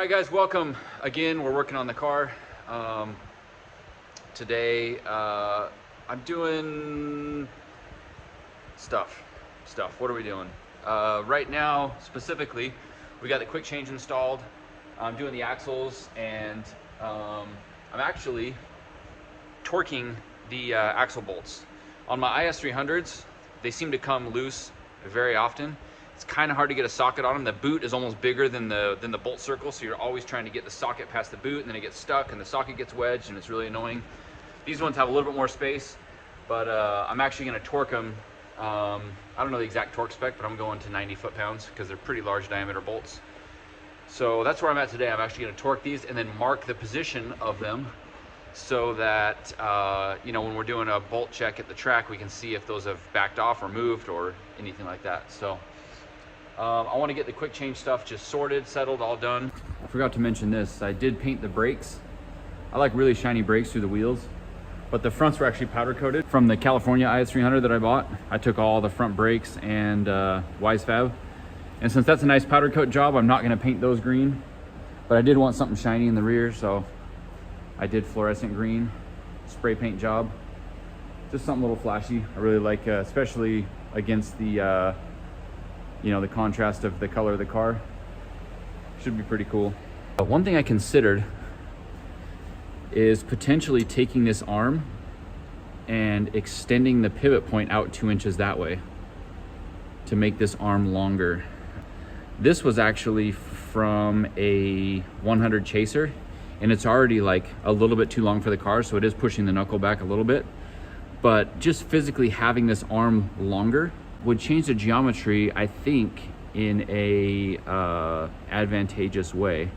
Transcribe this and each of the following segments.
right, guys, welcome again. We're working on the car. Today, I'm doing stuff. What are we doing? Right now, specifically, we got the quick change installed. I'm doing the axles, and I'm actually torquing the axle bolts. On my IS300s, they seem to come loose very often. It's kind of hard to get a socket on them. The boot is almost bigger than the bolt circle, so you're always trying to get the socket past the boot, and then it gets stuck and the socket gets wedged, and it's really annoying. These ones have a little bit more space, but I'm actually going to torque them. I don't know the exact torque spec, but I'm going to 90 foot-pounds because they're pretty large diameter bolts. So that's where I'm at today. I'm actually going to torque these and then mark the position of them so that you know, when we're doing a bolt check at the track, we can see if those have backed off or moved or anything like that. So I want to get the quick change stuff just sorted, settled, all done. I forgot to mention this. I did paint the brakes. I like really shiny brakes through the wheels, but the fronts were actually powder coated from the California IS300 that I bought. I took all the front brakes and Wisefab, and since that's a nice powder coat job, I'm not going to paint those green, but I did want something shiny in the rear, so I did fluorescent green spray paint job. Just something a little flashy. I really like, especially against the you know, the contrast of the color of the car. Should be pretty cool. One thing I considered is potentially taking this arm and extending the pivot point out 2 inches that way to make this arm longer. This was actually from a 100 Chaser, and it's already like a little bit too long for the car, so it is pushing the knuckle back a little bit. But just physically having this arm longer would change the geometry, I think, in a advantageous way.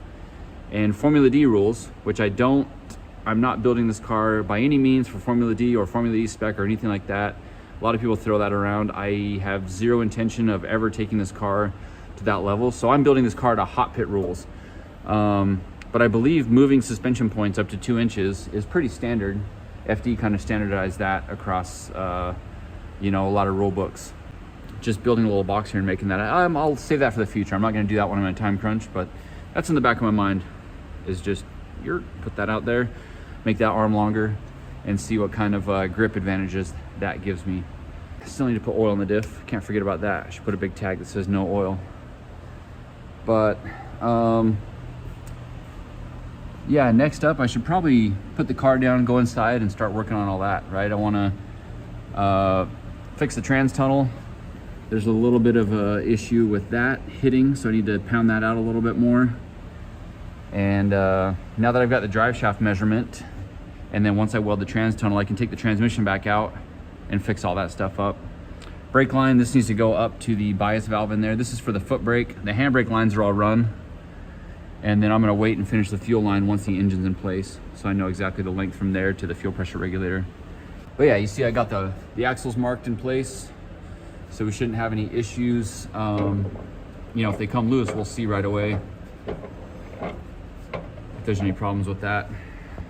And Formula D rules, which I'm not building this car by any means for Formula D or Formula E spec or anything like that. A lot of people throw that around. I have zero intention of ever taking this car to that level. So I'm building this car to hot pit rules. But I believe moving suspension points up to 2 inches is pretty standard. FD kind of standardized that across you know, a lot of rule books. Just building a little box here and making that. I'll save that for the future. I'm not going to do that when I'm in a time crunch, but that's in the back of my mind, is just put that out there, make that arm longer, and see what kind of grip advantages that gives me. I still need to put oil in the diff. Can't forget about that. I should put a big tag that says no oil. But yeah, next up, I should probably put the car down, go inside, and start working on all that, right? I want to fix the trans tunnel. There's a little bit of a issue with that hitting, so I need to pound that out a little bit more. And now that I've got the drive shaft measurement, and then once I weld the trans tunnel, I can take the transmission back out and fix all that stuff up. Brake line, this needs to go up to the bias valve in there. This is for the foot brake. The handbrake lines are all run. And then I'm gonna wait and finish the fuel line once the engine's in place, so I know exactly the length from there to the fuel pressure regulator. But yeah, you see I got the axles marked in place, so we shouldn't have any issues. You know, if they come loose, we'll see right away if there's any problems with that.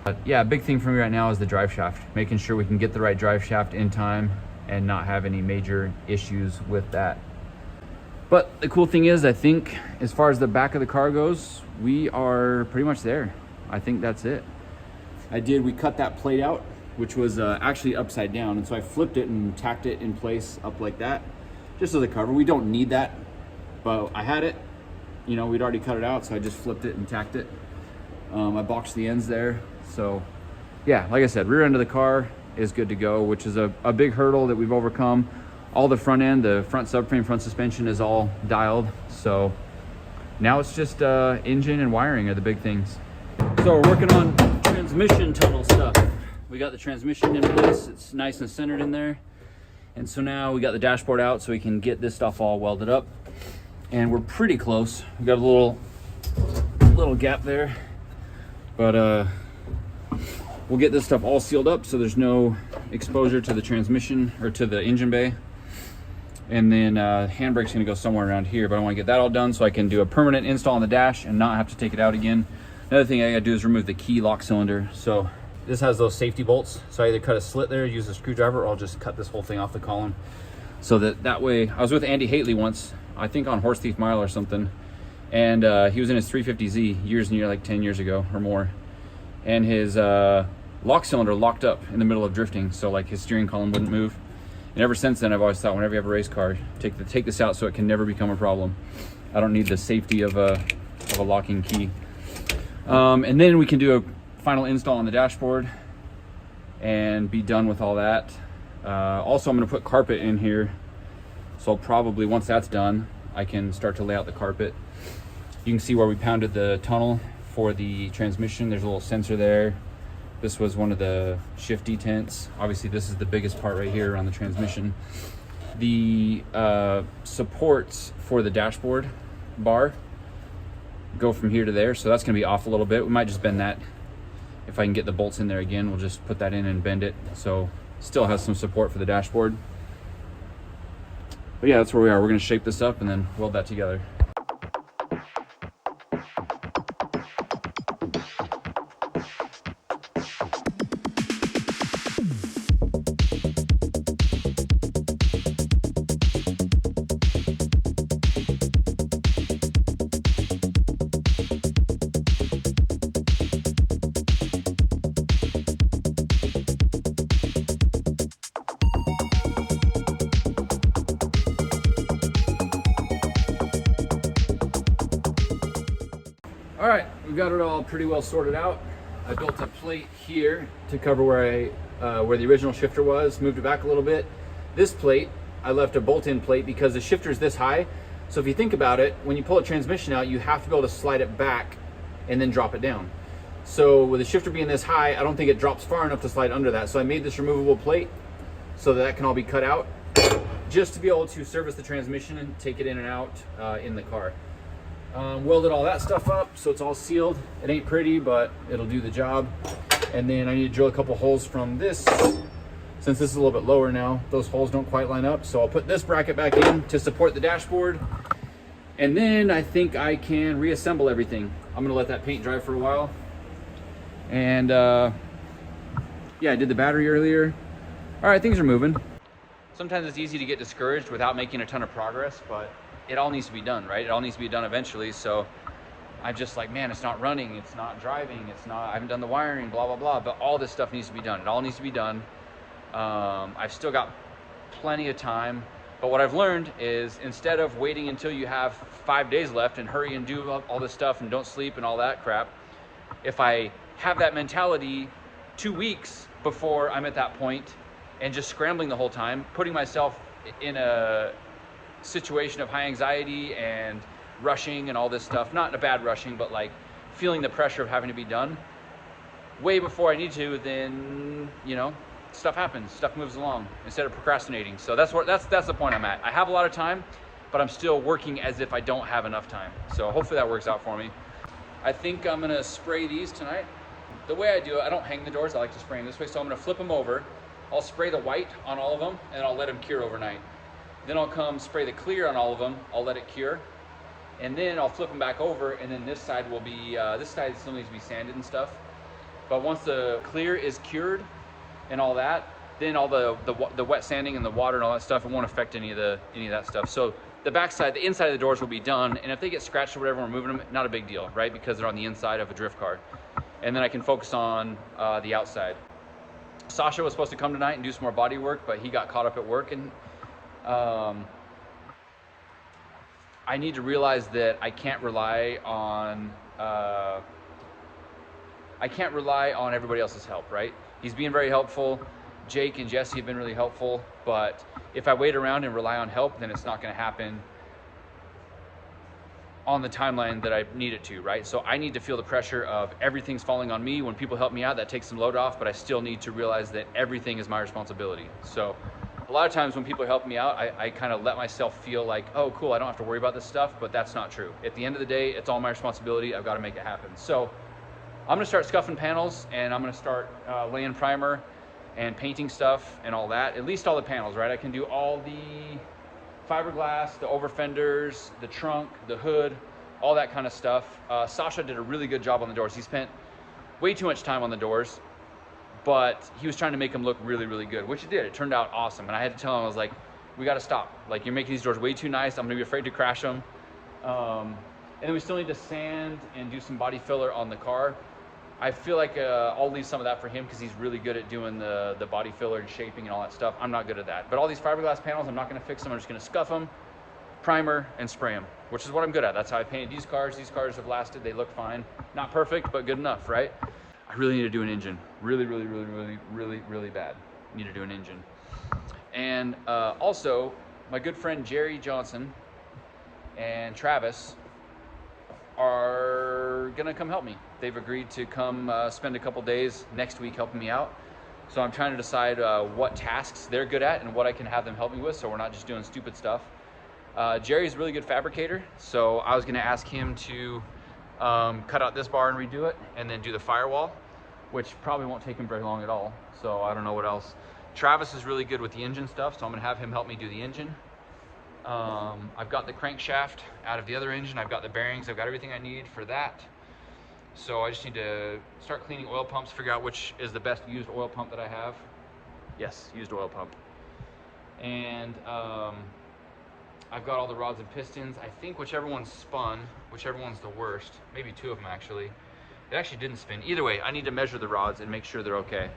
But yeah, big thing for me right now is the drive shaft, making sure we can get the right drive shaft in time and not have any major issues with that. But the cool thing is, I think as far as the back of the car goes, we are pretty much there. I think that's it. We cut that plate out, which was actually upside down, and so I flipped it and tacked it in place up like that, just as a cover. We don't need that, but I had it, you know, we'd already cut it out, so I just flipped it and tacked it. I boxed the ends there. So yeah, like I said, rear end of the car is good to go, which is a big hurdle that we've overcome. All the front end, the front subframe, front suspension is all dialed. So now it's just engine and wiring are the big things. So we're working on transmission tunnel stuff. We got the transmission in place. It's nice and centered in there. And so now we got the dashboard out so we can get this stuff all welded up. And we're pretty close. We got a little gap there, but we'll get this stuff all sealed up so there's no exposure to the transmission or to the engine bay. And then handbrake's gonna go somewhere around here, but I wanna get that all done so I can do a permanent install on the dash and not have to take it out again. Another thing I gotta do is remove the key lock cylinder. So this has those safety bolts. So I either cut a slit there, use a screwdriver, or I'll just cut this whole thing off the column. So that way, I was with Andy Haley once, I think on Horse Thief Mile or something, And he was in his 350Z years and years, like 10 years ago or more. And his lock cylinder locked up in the middle of drifting, so like his steering column wouldn't move. And ever since then, I've always thought, whenever you have a race car, take this out so it can never become a problem. I don't need the safety of a locking key. And then we can do a final install on the dashboard and be done with all that. Also, I'm going to put carpet in here, so I'll probably, once that's done, I can start to lay out the carpet. You can see where we pounded the tunnel for the transmission. There's a little sensor there. This was one of the shift detents. Obviously, this is the biggest part right here on the transmission. The supports for the dashboard bar go from here to there, so that's gonna be off a little bit. We might just bend that. If I can get the bolts in there again, we'll just put that in and bend it. So still has some support for the dashboard. But yeah, that's where we are. We're gonna shape this up and then weld that together. All right, we've got it all pretty well sorted out. I built a plate here to cover where the original shifter was, moved it back a little bit. This plate, I left a bolt-in plate because the shifter is this high. So if you think about it, when you pull a transmission out, you have to be able to slide it back and then drop it down. So with the shifter being this high, I don't think it drops far enough to slide under that. So I made this removable plate so that can all be cut out, just to be able to service the transmission and take it in and out in the car. Welded all that stuff up so it's all sealed. It ain't pretty, but it'll do the job. And then I need to drill a couple holes from this. Since this is a little bit lower now, those holes don't quite line up. So I'll put this bracket back in to support the dashboard. And then I think I can reassemble everything. I'm gonna let that paint dry for a while. And yeah, I did the battery earlier. All right, things are moving. Sometimes it's easy to get discouraged without making a ton of progress, but it all needs to be done, right? It all needs to be done eventually. So I'm just like, man, it's not running, it's not driving, I haven't done the wiring, blah, blah, blah. But all this stuff needs to be done. It all needs to be done. I've still got plenty of time. But what I've learned is instead of waiting until you have 5 days left and hurry and do all this stuff and don't sleep and all that crap, if I have that mentality 2 weeks before I'm at that point and just scrambling the whole time, putting myself in a situation of high anxiety and rushing and all this stuff, not in a bad rushing, but like feeling the pressure of having to be done way before I need to, then, you know, stuff happens, stuff moves along instead of procrastinating. So that's the point I'm at. I have a lot of time, but I'm still working as if I don't have enough time. So hopefully that works out for me. I think I'm gonna spray these tonight. The way I do it, I don't hang the doors, I like to spray them this way. So I'm gonna flip them over. I'll spray the white on all of them and I'll let them cure overnight. Then I'll come spray the clear on all of them. I'll let it cure. And then I'll flip them back over, and then this side will be, this side still needs to be sanded and stuff. But once the clear is cured and all that, then all the wet sanding and the water and all that stuff, it won't affect any of that stuff. So the back side, the inside of the doors will be done, and if they get scratched or whatever, we're moving them, not a big deal, right? Because they're on the inside of a drift car. And then I can focus on the outside. Sacha was supposed to come tonight and do some more body work, but he got caught up at work, and I need to realize that I can't rely on everybody else's help, right? He's being very helpful. Jake and Jesse have been really helpful, but if I wait around and rely on help, then it's not going to happen on the timeline that I need it to, right? So I need to feel the pressure of everything's falling on me. When people help me out, that takes some load off, but I still need to realize that everything is my responsibility. So a lot of times when people help me out, I kind of let myself feel like, oh, cool, I don't have to worry about this stuff, but that's not true. At the end of the day, it's all my responsibility. I've got to make it happen. So I'm gonna start scuffing panels, and I'm gonna start laying primer and painting stuff and all that. At least all the panels, right? I can do all the fiberglass, the over fenders, the trunk, the hood, all that kind of stuff. Sacha did a really good job on the doors. He spent way too much time on the doors, but he was trying to make them look really, really good, which it did. It turned out awesome. And I had to tell him, I was like, we got to stop. Like, you're making these doors way too nice. I'm going to be afraid to crash them. And then we still need to sand and do some body filler on the car. I feel like I'll leave some of that for him because he's really good at doing the body filler and shaping and all that stuff. I'm not good at that. But all these fiberglass panels, I'm not gonna fix them. I'm just gonna scuff them, primer, and spray them, which is what I'm good at. That's how I painted these cars. These cars have lasted, they look fine. Not perfect, but good enough, right? I really need to do an engine. Really bad. Need to do an engine. And also, my good friend Jerry Johnson and Travis are gonna come help me. They've agreed to come spend a couple days next week helping me out. So I'm trying to decide what tasks they're good at and what I can have them help me with, so we're not just doing stupid stuff. Jerry's a really good fabricator, so I was gonna ask him to cut out this bar and redo it, and then do the firewall, which probably won't take him very long at all. So I don't know what else. Travis is really good with the engine stuff, so I'm gonna have him help me do the engine. I've got the crankshaft out of the other engine. I've got the bearings. I've got everything I need for that. So I just need to start cleaning oil pumps, figure out which is the best used oil pump that I have. Yes, used oil pump. And I've got all the rods and pistons. I think whichever one's spun, whichever one's the worst, maybe two of them actually. It actually didn't spin. Either way, I need to measure the rods and make sure they're okay.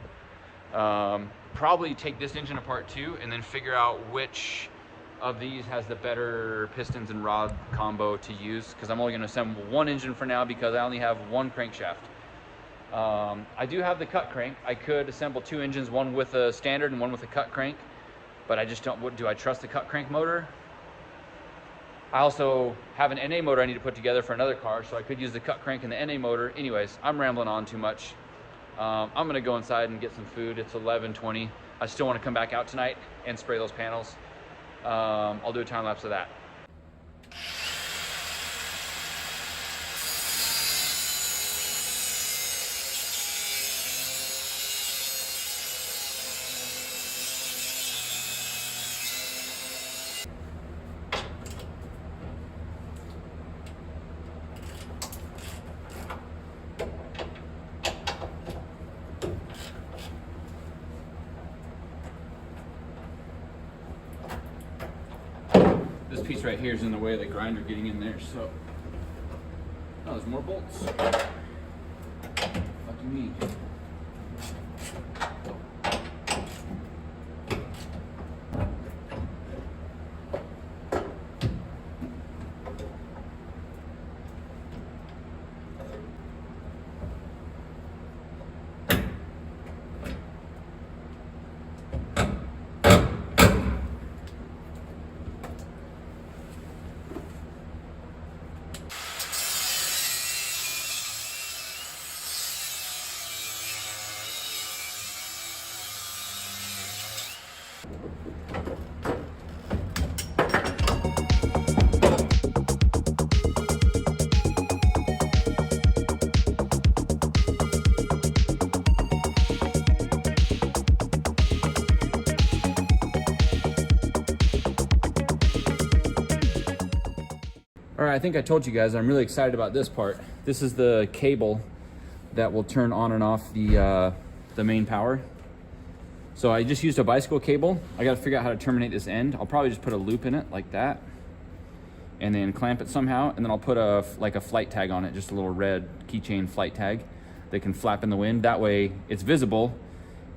Probably take this engine apart too, and then figure out which of these has the better pistons and rod combo to use, because I'm only going to assemble one engine for now because I only have one crankshaft. I do have the cut crank. I could assemble two engines, one with a standard and one with a cut crank, but I just don't. Do I trust the cut crank motor? I also have an NA motor I need to put together for another car, so I could use the cut crank and the NA motor. Anyways, I'm rambling on too much. I'm going to go inside and get some food. It's 11:20. I still want to come back out tonight and spray those panels. I'll do a time lapse of that. This piece right here is in the way of the grinder getting in there, so. Oh, there's more bolts. Lucky me. All right, I think I told you guys I'm really excited about this part. This is the cable that will turn on and off the main power. So I just used a bicycle cable. I got to figure out how to terminate this end. I'll probably just put a loop in it like that, and then clamp it somehow, and then I'll put a flight tag on it, just a little red keychain flight tag that can flap in the wind. That way it's visible,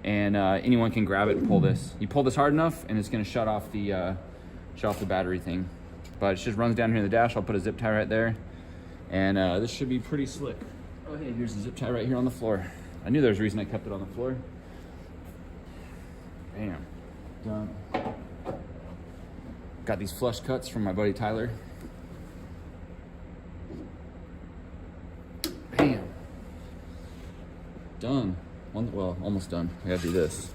and anyone can grab it and pull this. You pull this hard enough, and it's going to shut off the battery thing. But it just runs down here in the dash. I'll put a zip tie right there, and this should be pretty slick. Oh, hey, here's the zip tie right here on the floor. I knew there was a reason I kept it on the floor. Bam, done. Got these flush cuts from my buddy Tyler. Bam, done. Well, almost done. I gotta do this.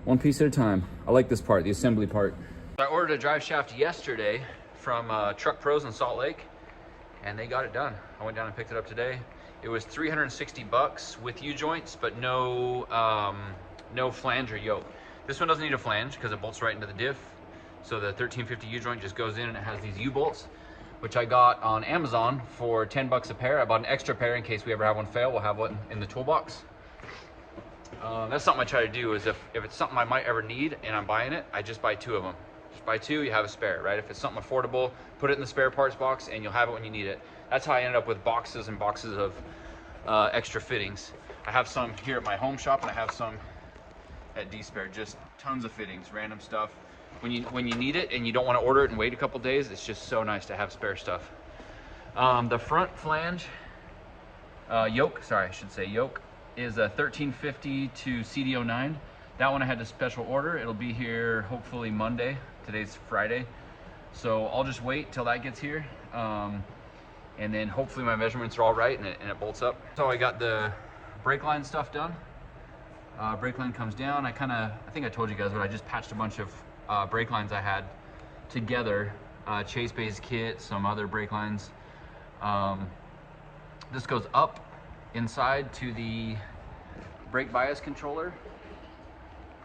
One piece at a time. I like this part, the assembly part. I ordered a drive shaft yesterday from Truck Pros in Salt Lake, and they got it done. I went down and picked it up today. It was $360 with U-joints, but no flange or yoke. This one doesn't need a flange because it bolts right into the diff. So the 1350 U-joint just goes in, and it has these U-bolts, which I got on Amazon for 10 bucks a pair. I bought an extra pair in case we ever have one fail. We'll have one in the toolbox. That's something I try to do, is if it's something I might ever need and I'm buying it, I just buy two of them. Just buy 2, you have a spare, right? If it's something affordable, put it in the spare parts box and you'll have it when you need it. That's how I ended up with boxes and boxes of extra fittings. I have some here at my home shop and I have some at D-Spare, just tons of fittings, random stuff. When you need it and you don't want to order it and wait a couple days, it's just so nice to have spare stuff. The front flange yoke, sorry, I should say yoke, is a 1350 to CD09. That one I had to special order. It'll be here hopefully Monday. Today's Friday. So I'll just wait till that gets here. And then hopefully my measurements are all right and it bolts up. So I got the brake line stuff done. Brake line comes down. I think I told you guys, but I just patched a bunch of brake lines I had together. Chase base kit, some other brake lines. This goes up inside to the brake bias controller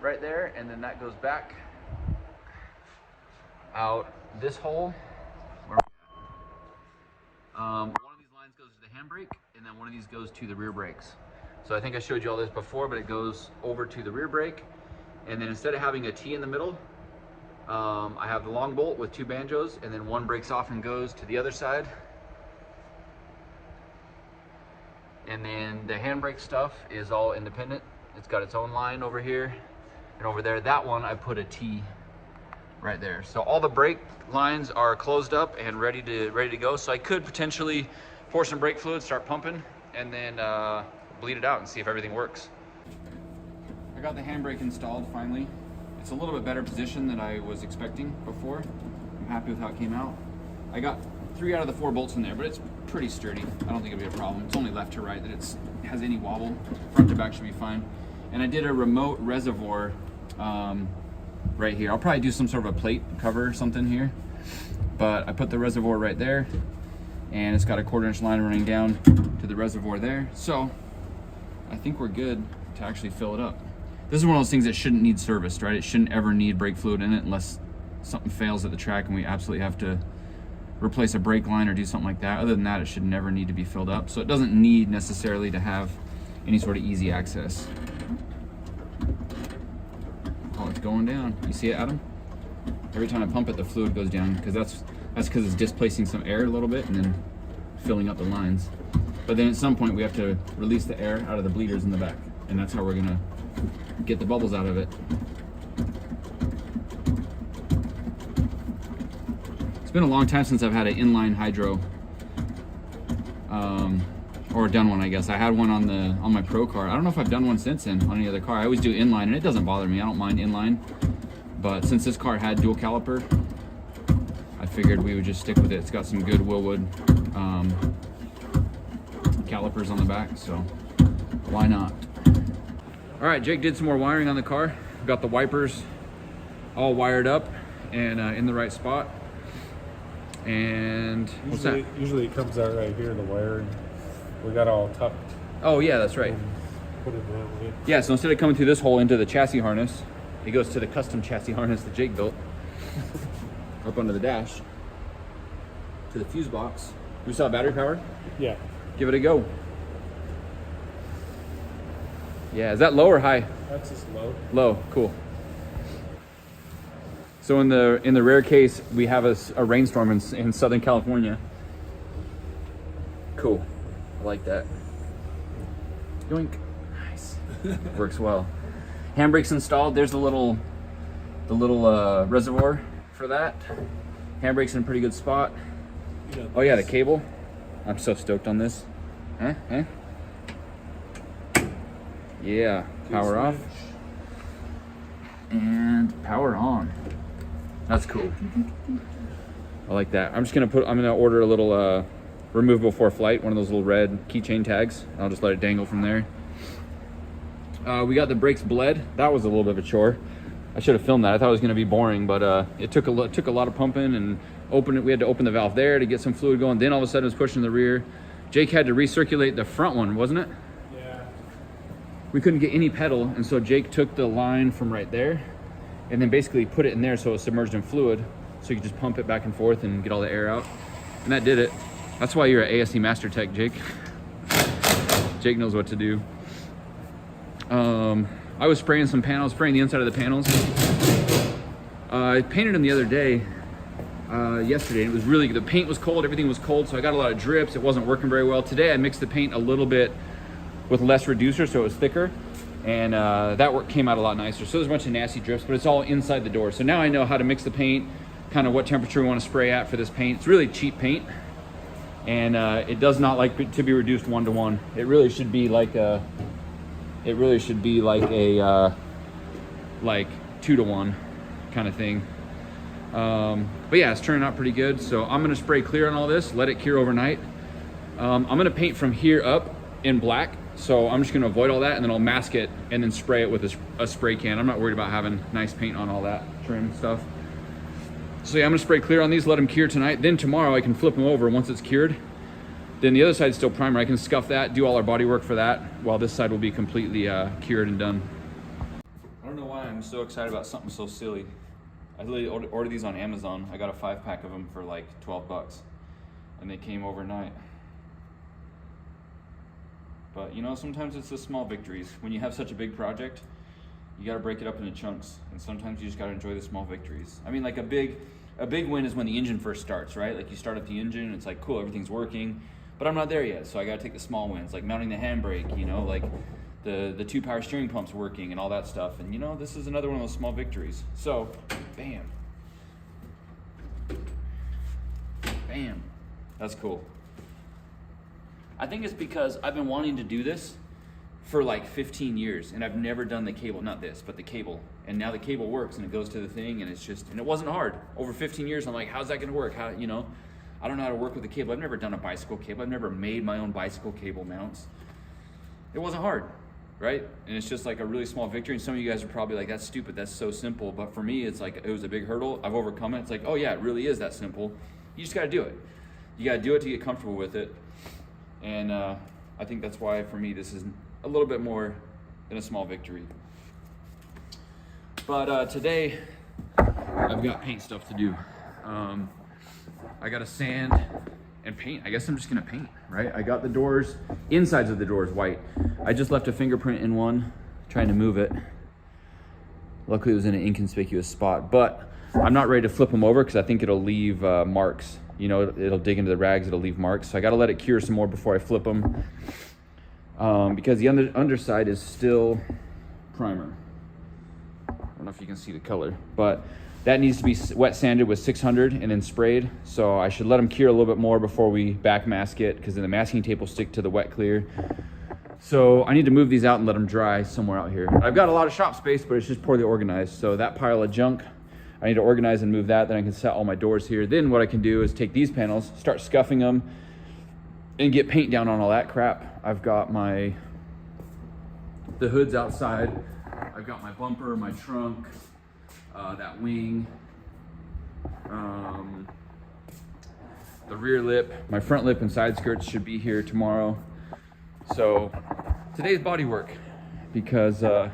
right there, and then that goes back out this hole. One of these lines goes to the handbrake, and then one of these goes to the rear brakes. So I think I showed you all this before, but it goes over to the rear brake, and then instead of having a T in the middle, I have the long bolt with 2 banjos, and then one breaks off and goes to the other side. And then the handbrake stuff is all independent. It's got its own line over here and over there. That one I put a T right there. So all the brake lines are closed up and ready to go. So I could potentially pour some brake fluid, start pumping, and then bleed it out and see if everything works. I got the handbrake installed finally. It's a little bit better position than I was expecting before. I'm happy with how it came out. I got 3 out of the 4 bolts in there, but it's pretty sturdy. I don't think it'll be a problem. It's only left to right that it has any wobble. Front to back should be fine. And I did a remote reservoir right here. I'll probably do some sort of a plate cover or something here, but I put the reservoir right there, and it's got a 1/4 inch line running down to the reservoir there. So I think we're good to actually fill it up. This is one of those things that shouldn't need serviced, right? It shouldn't ever need brake fluid in it unless something fails at the track and we absolutely have to replace a brake line or do something like that. Other than that, it should never need to be filled up. So it doesn't need necessarily to have any sort of easy access. Oh, it's going down. You see it, Adam? Every time I pump it, the fluid goes down because that's because it's displacing some air a little bit and then filling up the lines. But then at some point we have to release the air out of the bleeders in the back, and that's how we're gonna get the bubbles out of it. It's been a long time since I've had an inline hydro, or done one, I guess. I had one on my pro car. I don't know if I've done one since then on any other car. I always do inline, and it doesn't bother me. I don't mind inline, but since this car had dual caliper, I figured we would just stick with it. It's got some good Willwood calipers on the back, so why not? All right, Jake did some more wiring on the car. Got the wipers all wired up and in the right spot. And what's that? Usually it comes out right here, the wiring. We got all tucked. Oh yeah, that's right. Put it that way. Yeah, so instead of coming through this hole into the chassis harness, it goes to the custom chassis harness that Jake built. Up under the dash. To the fuse box. We saw battery power? Yeah. Give it a go. Yeah, is that low or high? That's just low. Low, cool. So in the rare case, we have a rainstorm in Southern California. Cool, I like that. Yoink, nice, works well. Handbrake's installed. There's the little reservoir for that. Handbrake's in a pretty good spot. Oh yeah, the cable. I'm so stoked on this. Huh? Yeah, power off and power on. That's cool. I like that. I'm gonna order a little remove before flight, one of those little red keychain tags. I'll just let it dangle from there. We got the brakes bled. That was a little bit of a chore. I should have filmed that. I thought it was gonna be boring, but it took a lot of pumping and we had to open the valve there to get some fluid going. Then all of a sudden it was pushing the rear. Jake had to recirculate the front one, wasn't it? Yeah. We couldn't get any pedal, and so Jake took the line from right there and then basically put it in there so it was submerged in fluid, so you could just pump it back and forth and get all the air out. And that did it. That's why you're an ASE Master Tech, Jake. Jake knows what to do. I was spraying some panels, spraying the inside of the panels. I painted them the other day, yesterday. It was really good. The paint was cold, everything was cold, so I got a lot of drips. It wasn't working very well. Today I mixed the paint a little bit with less reducer, so it was thicker, and that work came out a lot nicer. So there's a bunch of nasty drips, but it's all inside the door. So now I know how to mix the paint, kind of what temperature we want to spray at for this paint. It's really cheap paint, and it does not like to be reduced 1-to-1. It really should be like a, like 2-to-1 kind of thing. But yeah, it's turning out pretty good. So I'm gonna spray clear on all this, let it cure overnight. I'm gonna paint from here up in black. So I'm just gonna avoid all that, and then I'll mask it and then spray it with a spray can. I'm not worried about having nice paint on all that trim stuff. So yeah, I'm gonna spray clear on these, let them cure tonight. Then tomorrow I can flip them over once it's cured. Then the other side's still primer. I can scuff that, do all our body work for that, while this side will be completely cured and done. I don't know why I'm so excited about something so silly. I literally ordered these on Amazon. I got a 5-pack of them for like 12 bucks, and they came overnight. But you know, sometimes it's the small victories. When you have such a big project, you gotta break it up into chunks, and sometimes you just gotta enjoy the small victories. I mean, like a big win is when the engine first starts, right? Like you start up the engine, and it's like, cool, everything's working, but I'm not there yet, so I gotta take the small wins, like mounting the handbrake, you know, like the 2 power steering pumps working and all that stuff. And you know, this is another one of those small victories. So, bam. Bam. That's cool. I think it's because I've been wanting to do this for like 15 years, and I've never done the cable, not this, but the cable. And now the cable works, and it goes to the thing, and it's just, and it wasn't hard. Over 15 years, I'm like, how's that gonna work? How, you know, I don't know how to work with the cable. I've never done a bicycle cable. I've never made my own bicycle cable mounts. It wasn't hard, right? And it's just like a really small victory. And some of you guys are probably like, that's stupid, that's so simple. But for me, it's like, it was a big hurdle. I've overcome it. It's like, oh yeah, it really is that simple. You just gotta do it. You gotta do it to get comfortable with it. And I think that's why, for me, this is a little bit more than a small victory. But today, I've got paint stuff to do. I gotta sand and paint. I guess I'm just gonna paint, right? I got the doors, insides of the doors white. I just left a fingerprint in one, trying to move it. Luckily, it was in an inconspicuous spot, but I'm not ready to flip them over because I think it'll leave marks. You know, it'll dig into the rags, it'll leave marks. So I gotta let it cure some more before I flip them. Because the underside is still primer. I don't know if you can see the color, but that needs to be wet sanded with 600 and then sprayed. So I should let them cure a little bit more before we back mask it, because then the masking tape will stick to the wet clear. So I need to move these out and let them dry somewhere out here. I've got a lot of shop space, but it's just poorly organized. So that pile of junk, I need to organize and move that. Then I can set all my doors here. Then what I can do is take these panels, start scuffing them, and get paint down on all that crap. I've got the hoods outside. I've got my bumper, my trunk, that wing, the rear lip, my front lip and side skirts should be here tomorrow. So today's body work, because I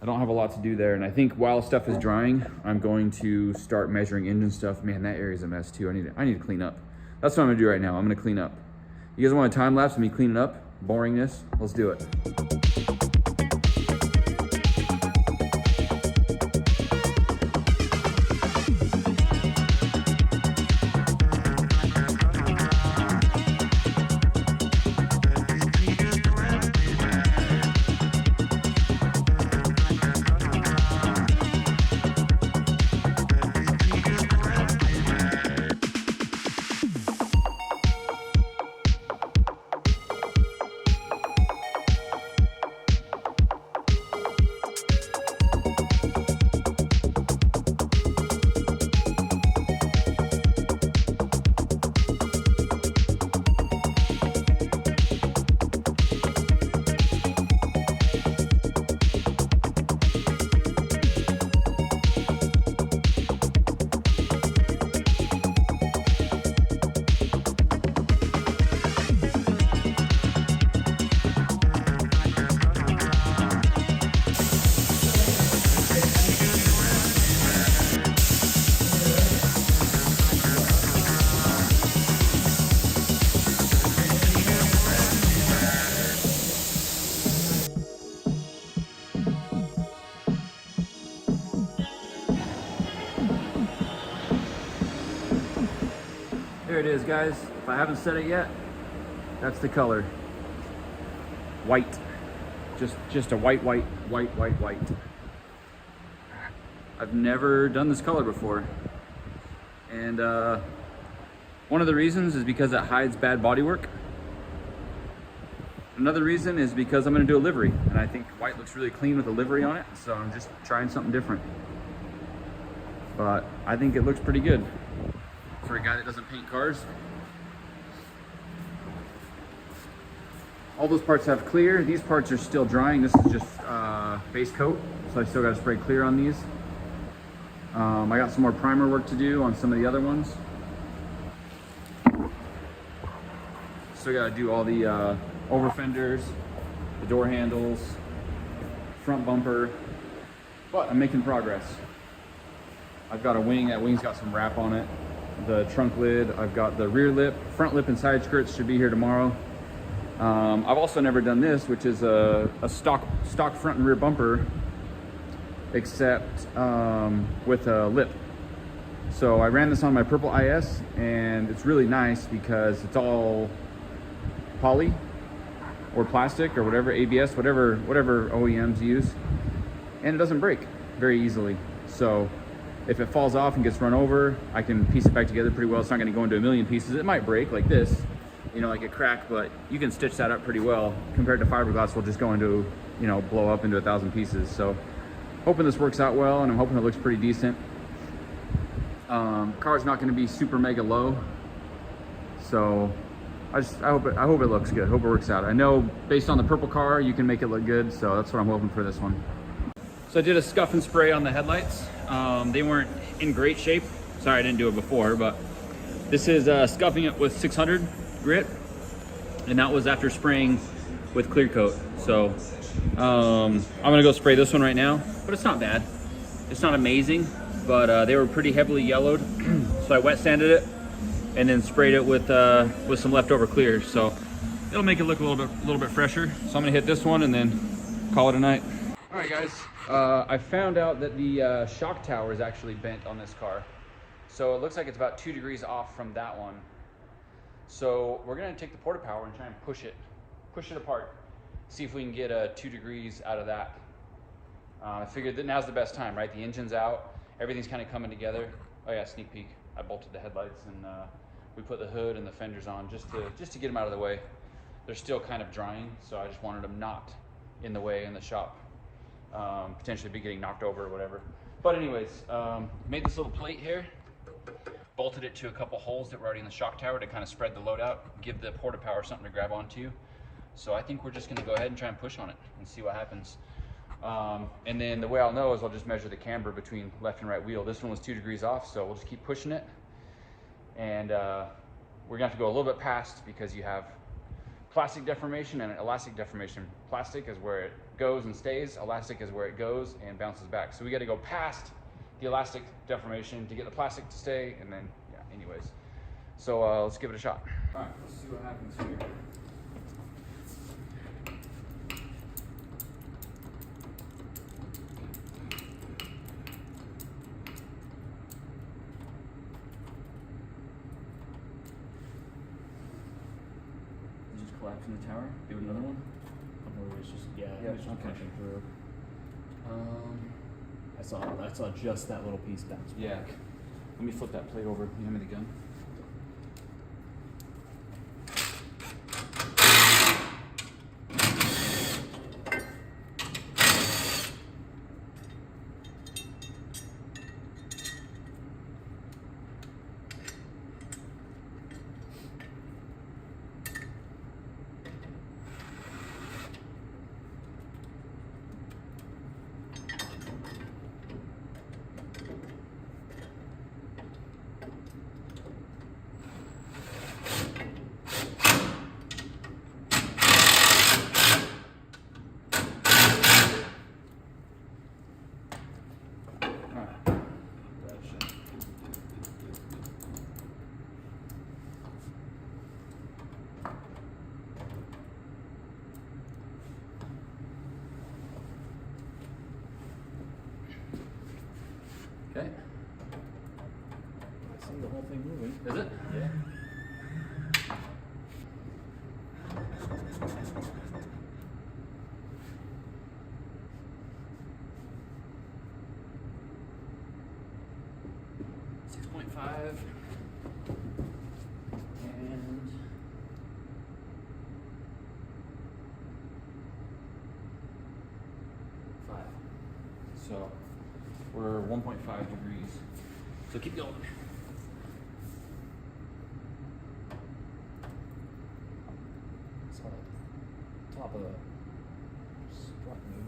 don't have a lot to do there. And I think while stuff is drying, I'm going to start measuring engine stuff. Man, that area's a mess too. I need to clean up. That's what I'm gonna do right now. I'm gonna clean up. You guys want a time lapse of me cleaning up? Boringness? Let's do it. There it is, guys. If I haven't said it yet, that's the color. White. Just a white. I've never done this color before. And one of the reasons is because it hides bad bodywork. Another reason is because I'm gonna do a livery, and I think white looks really clean with a livery on it, so I'm just trying something different. But I think it looks pretty good for a guy that doesn't paint cars. All those parts have clear. These parts are still drying. This is just base coat, so I still gotta spray clear on these. I got some more primer work to do on some of the other ones. Still gotta do all the over fenders, the door handles, front bumper, but I'm making progress. I've got a wing, that wing's got some wrap on it. The trunk lid, I've got the rear lip, front lip and side skirts should be here tomorrow. I've also never done this, which is a stock front and rear bumper, except with a lip. So I ran this on my purple IS, and it's really nice because it's all poly or plastic or whatever, ABS, whatever OEMs use, and it doesn't break very easily. So if it falls off and gets run over, I can piece it back together pretty well. It's not going to go into a million pieces. It might break like this, you know, like a crack, but you can stitch that up pretty well compared to fiberglass will just go into, you know, blow up into 1,000 pieces. So hoping this works out well, and I'm hoping it looks pretty decent. Car's not going to be super mega low, so I hope it looks good. Hope it works out. I know based on the purple car, you can make it look good, so that's what I'm hoping for this one. So I did a scuff and spray on the headlights. They weren't in great shape. Sorry I didn't do it before, but this is scuffing it with 600 grit, and that was after spraying with clear coat. So I'm gonna go spray this one right now, but it's not bad. It's not amazing, but they were pretty heavily yellowed. So I wet sanded it and then sprayed it with some leftover clear. So it'll make it look a little bit fresher. So I'm gonna hit this one and then call it a night. All right, guys. I found out that the shock tower is actually bent on this car. So it looks like it's about 2 degrees off from that one. So we're gonna take the porta power and try and push it apart. See if we can get 2 degrees out of that. I figured that now's the best time, right? The engine's out, everything's kind of coming together. Oh yeah, sneak peek. I bolted the headlights and we put the hood and the fenders on just to get them out of the way. They're still kind of drying, so I just wanted them not in the way in the shop. Potentially be getting knocked over or whatever. But anyways, made this little plate here, bolted it to a couple holes that were already in the shock tower to kind of spread the load out, give the porta power something to grab onto. So I think we're just gonna go ahead and try and push on it and see what happens. And then the way I'll know is I'll just measure the camber between left and right wheel. This one was 2 degrees off, so we'll just keep pushing it. And we're gonna have to go a little bit past because you have plastic deformation and elastic deformation. Plastic is where it goes and stays. Elastic is where it goes and bounces back. So we got to go past the elastic deformation to get the plastic to stay, and then, yeah, anyways. So let's give it a shot. All right, let's see what happens here. Just collapsing the tower. Do another one. Or it's just, yeah, it's just okay. pushing through. I saw just that little piece bounce back. Yeah. Let me flip that plate over. You hand me the gun. Okay. I see the whole thing moving. Is it? Yeah. and 5. So we're 1.5 degrees. So keep going. Saw the top of the strut move.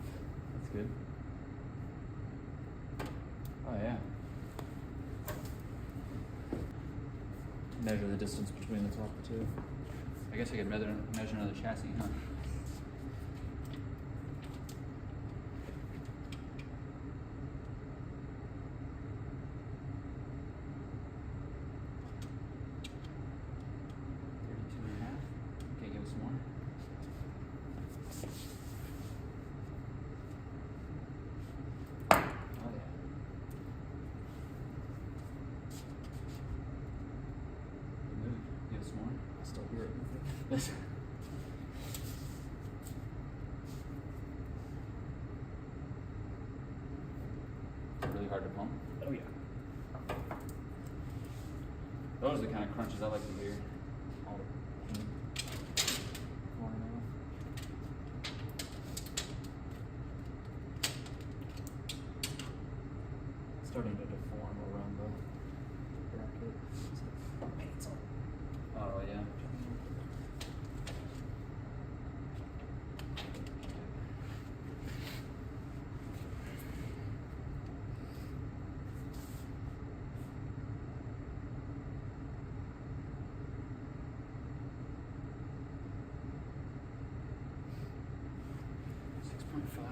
That's good. Oh yeah. Measure the distance between the top of the two. I guess I could measure another chassis, huh? Still hear it moving. It's really hard to pump. Oh yeah. Those are the kind of crunches I like to hear. All the corner now. Starting to deform around the bracket. Man, it's all Oh yeah.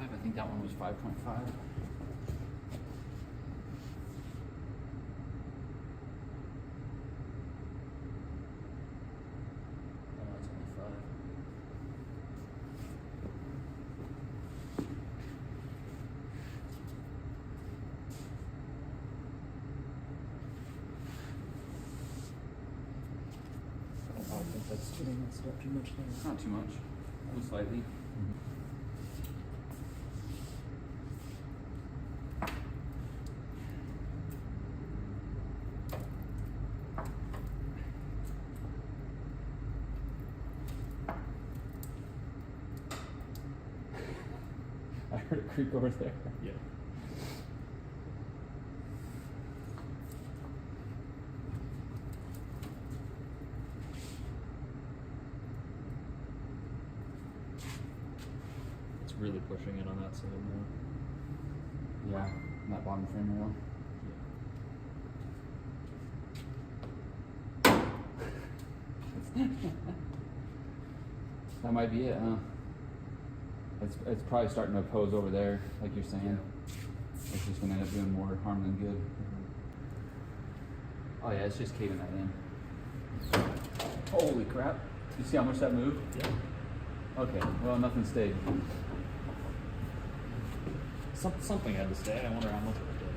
I think that one was 5.5. Oh, it's only 5. I don't think that's getting messed up too much there. Not too much. Only slightly. I heard a creak over there. Yeah. It's really pushing it on that side now. Yeah, and that bottom frame rail. That might be it, huh? It's probably starting to oppose over there, like you're saying. Yeah. It's just gonna end up doing more harm than good. Oh yeah, it's just caving that in. Holy crap. You see how much that moved? Yeah. Okay, well nothing stayed. Something had to stay. I wonder how much it did.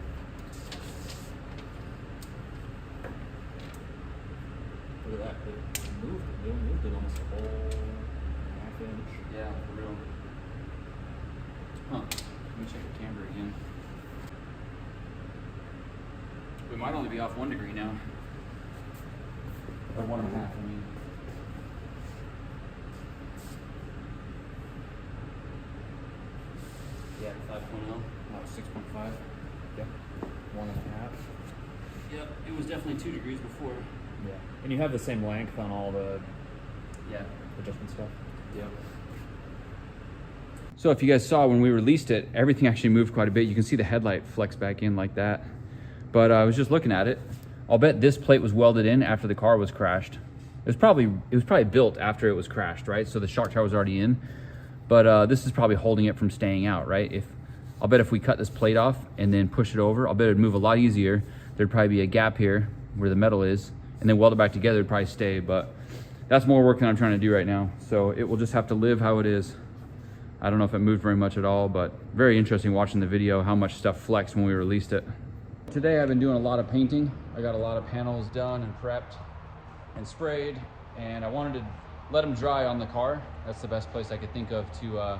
Look at that. It moved it almost a whole half inch. Yeah, for real. Huh. Let me check the camber again. We might only be off 1 degree now. Or 1.5, I mean. Yeah, 5.0. Oh, 6.5. Yep. 1.5. Yep, it was definitely 2 degrees before. Yeah. And you have the same length on all the Yeah. adjustment stuff. Yep. So if you guys saw when we released it, everything actually moved quite a bit. You can see the headlight flex back in like that. But I was just looking at it. I'll bet this plate was welded in after the car was crashed. It was probably built after it was crashed, right? So the shock tower was already in. But this is probably holding it from staying out, right? I'll bet if we cut this plate off and then push it over, I'll bet it'd move a lot easier. There'd probably be a gap here where the metal is, and then weld it back together, it'd probably stay. But that's more work than I'm trying to do right now. So it will just have to live how it is. I don't know if it moved very much at all, but very interesting watching the video, how much stuff flexed when we released it. Today I've been doing a lot of painting. I got a lot of panels done and prepped and sprayed, and I wanted to let them dry on the car. That's the best place I could think of to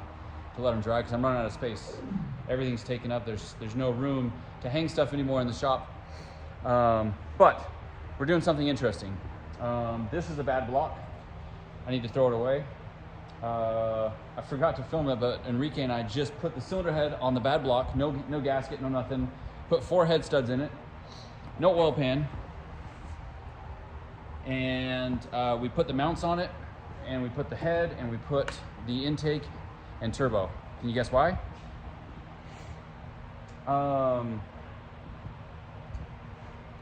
let them dry, because I'm running out of space. Everything's taken up. There's no room to hang stuff anymore in the shop. But we're doing something interesting. This is a bad block. I need to throw it away. I forgot to film it, but Enrique and I just put the cylinder head on the bad block. No gasket, no nothing. Put 4 head studs in it. No oil pan. And we put the mounts on it, and we put the head, and we put the intake and turbo. Can you guess why?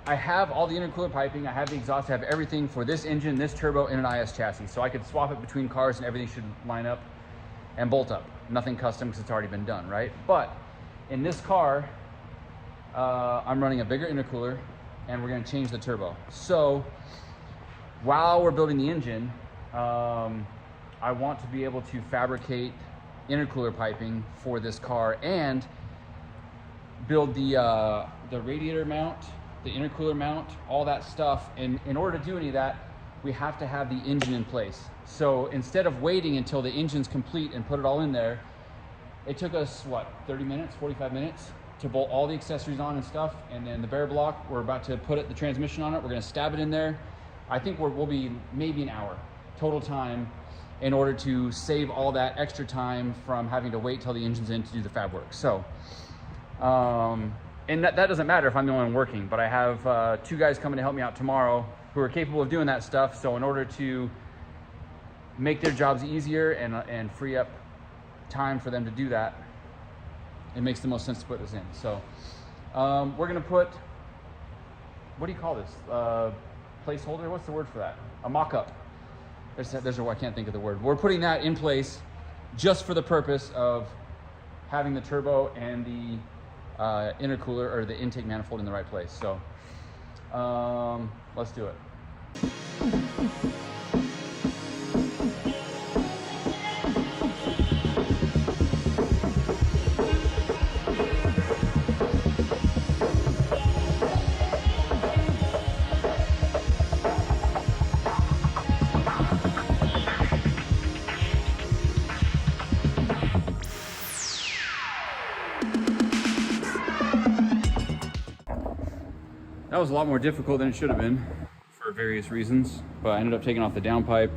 I have all the intercooler piping, I have the exhaust, I have everything for this engine, this turbo, and an IS chassis. So I could swap it between cars and everything should line up and bolt up. Nothing custom because it's already been done, right? But in this car, I'm running a bigger intercooler and we're gonna change the turbo. So while we're building the engine, I want to be able to fabricate intercooler piping for this car and build the radiator mount, the intercooler mount, all that stuff. And in order to do any of that, we have to have the engine in place. So instead of waiting until the engine's complete and put it all in there, it took us, what, 30 minutes, 45 minutes to bolt all the accessories on and stuff. And then the bare block, we're about to put the transmission on it. We're gonna stab it in there. I think we'll be maybe an hour total time in order to save all that extra time from having to wait till the engine's in to do the fab work. So, and that doesn't matter if I'm the only one working, but I have 2 guys coming to help me out tomorrow who are capable of doing that stuff. So in order to make their jobs easier and free up time for them to do that, it makes the most sense to put this in. So we're gonna put, what do you call this? Placeholder, what's the word for that? A mock-up. I can't think of the word. We're putting that in place just for the purpose of having the turbo and the intercooler or the intake manifold in the right place. So let's do it. That was a lot more difficult than it should have been for various reasons, but I ended up taking off the downpipe.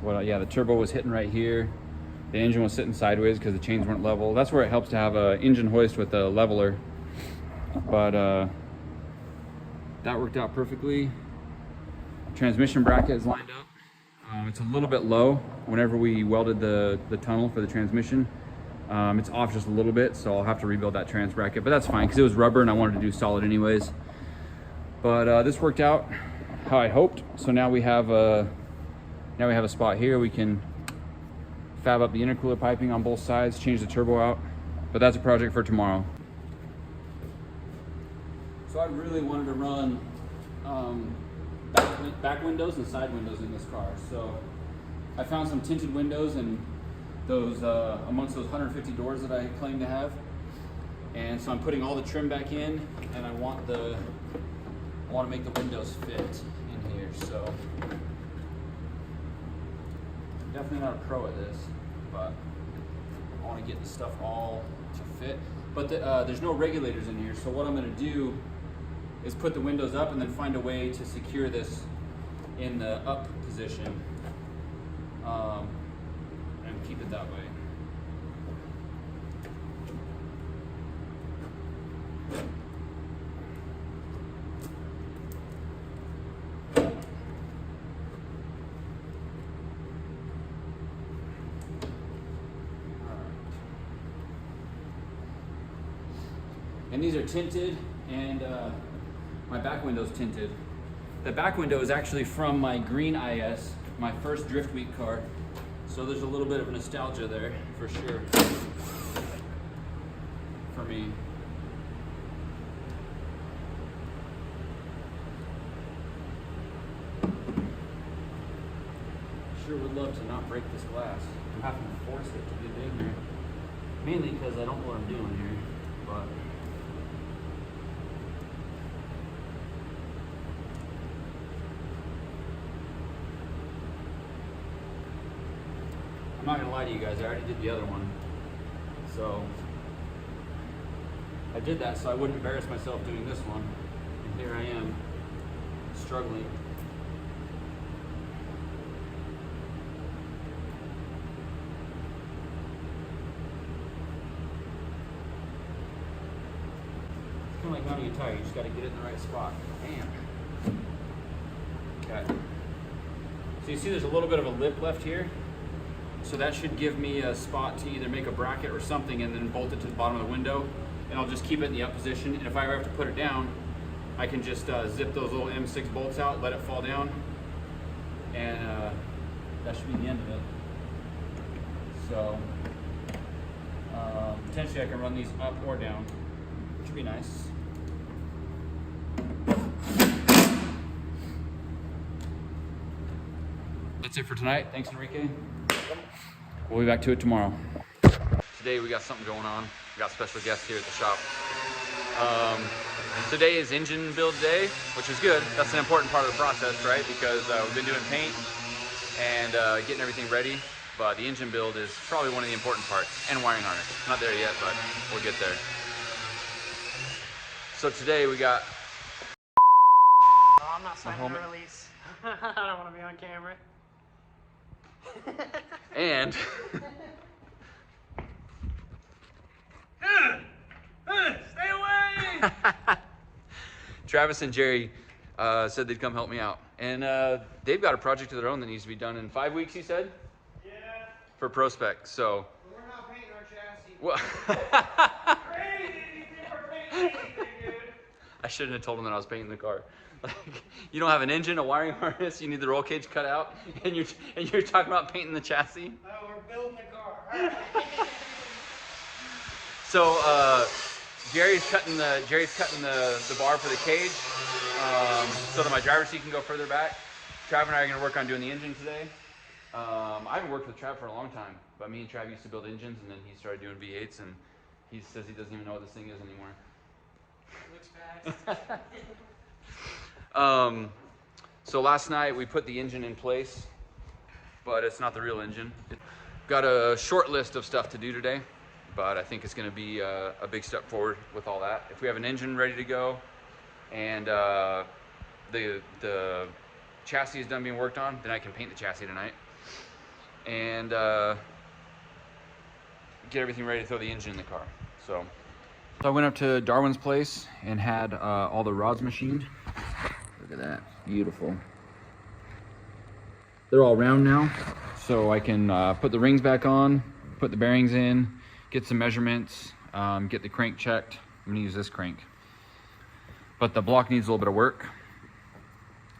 Yeah, the turbo was hitting right here. The engine was sitting sideways because the chains weren't level. That's where it helps to have an engine hoist with a leveler. But that worked out perfectly. Transmission bracket is lined up. It's a little bit low whenever we welded the tunnel for the transmission. It's off just a little bit, so I'll have to rebuild that trans bracket, but that's fine because it was rubber and I wanted to do solid anyways. But this worked out how I hoped. So now we have a spot here. We can fab up the intercooler piping on both sides, change the turbo out, but that's a project for tomorrow. So I really wanted to run back windows and side windows in this car. So I found some tinted windows and those amongst those 150 doors that I claim to have, and so I'm putting all the trim back in, and I want to make the windows fit in here. So definitely not a pro at this, but I want to get the stuff all to fit. But there's no regulators in here, so what I'm going to do is put the windows up and then find a way to secure this in the up position. And keep it that way. And these are tinted, and my back window's tinted. The back window is actually from my green IS, my first Drift Week car. So there's a little bit of nostalgia there, for sure, for me. Sure would love to not break this glass. I'm having to force it to get in here. Mainly because I don't know what I'm doing here, but I'm not gonna lie to you guys, I already did the other one. So I did that so I wouldn't embarrass myself doing this one. And here I am, struggling. It's kind of like mounting a tire, you just got to get it in the right spot. Bam. Okay. So you see there's a little bit of a lip left here. So that should give me a spot to either make a bracket or something and then bolt it to the bottom of the window. And I'll just keep it in the up position. And if I ever have to put it down, I can just zip those little M6 bolts out, let it fall down. And that should be the end of it. So potentially I can run these up or down, which would be nice. That's it for tonight. Thanks, Enrique. We'll be back to it tomorrow. Today we got something going on. We got special guests here at the shop. Today is engine build day, which is good. That's an important part of the process, right? Because we've been doing paint and getting everything ready. But the engine build is probably one of the important parts, and wiring harness. Not there yet, but we'll get there. So today we got... Oh, I'm not signing the release. I don't want to be on camera. And... Stay away! Travis and Jerry said they'd come help me out. And they've got a project of their own that needs to be done in 5 weeks, he said? Yeah. For Prospect, so... We're not painting our chassis. Well, Crazy! You think we're painting anything, dude? I shouldn't have told him that I was painting the car. Like, you don't have an engine, a wiring harness, you need the roll cage cut out, and you're talking about painting the chassis? No, we're building the car. All right. So Jerry's cutting the bar for the cage, so that my driver's seat can go further back. Trav and I are going to work on doing the engine today. I haven't worked with Trav for a long time, but me and Trav used to build engines, and then he started doing V8s, and he says he doesn't even know what this thing is anymore. Looks fast. So last night we put the engine in place, but it's not the real engine. Got a short list of stuff to do today, but I think it's going to be a big step forward with all that. If we have an engine ready to go and the chassis is done being worked on, then I can paint the chassis tonight and get everything ready to throw the engine in the car. So I went up to Darwin's place and had all the rods machined. Look at that, beautiful. They're all round now, so I can put the rings back on, put the bearings in, get some measurements, get the crank checked. I'm gonna use this crank. But the block needs a little bit of work.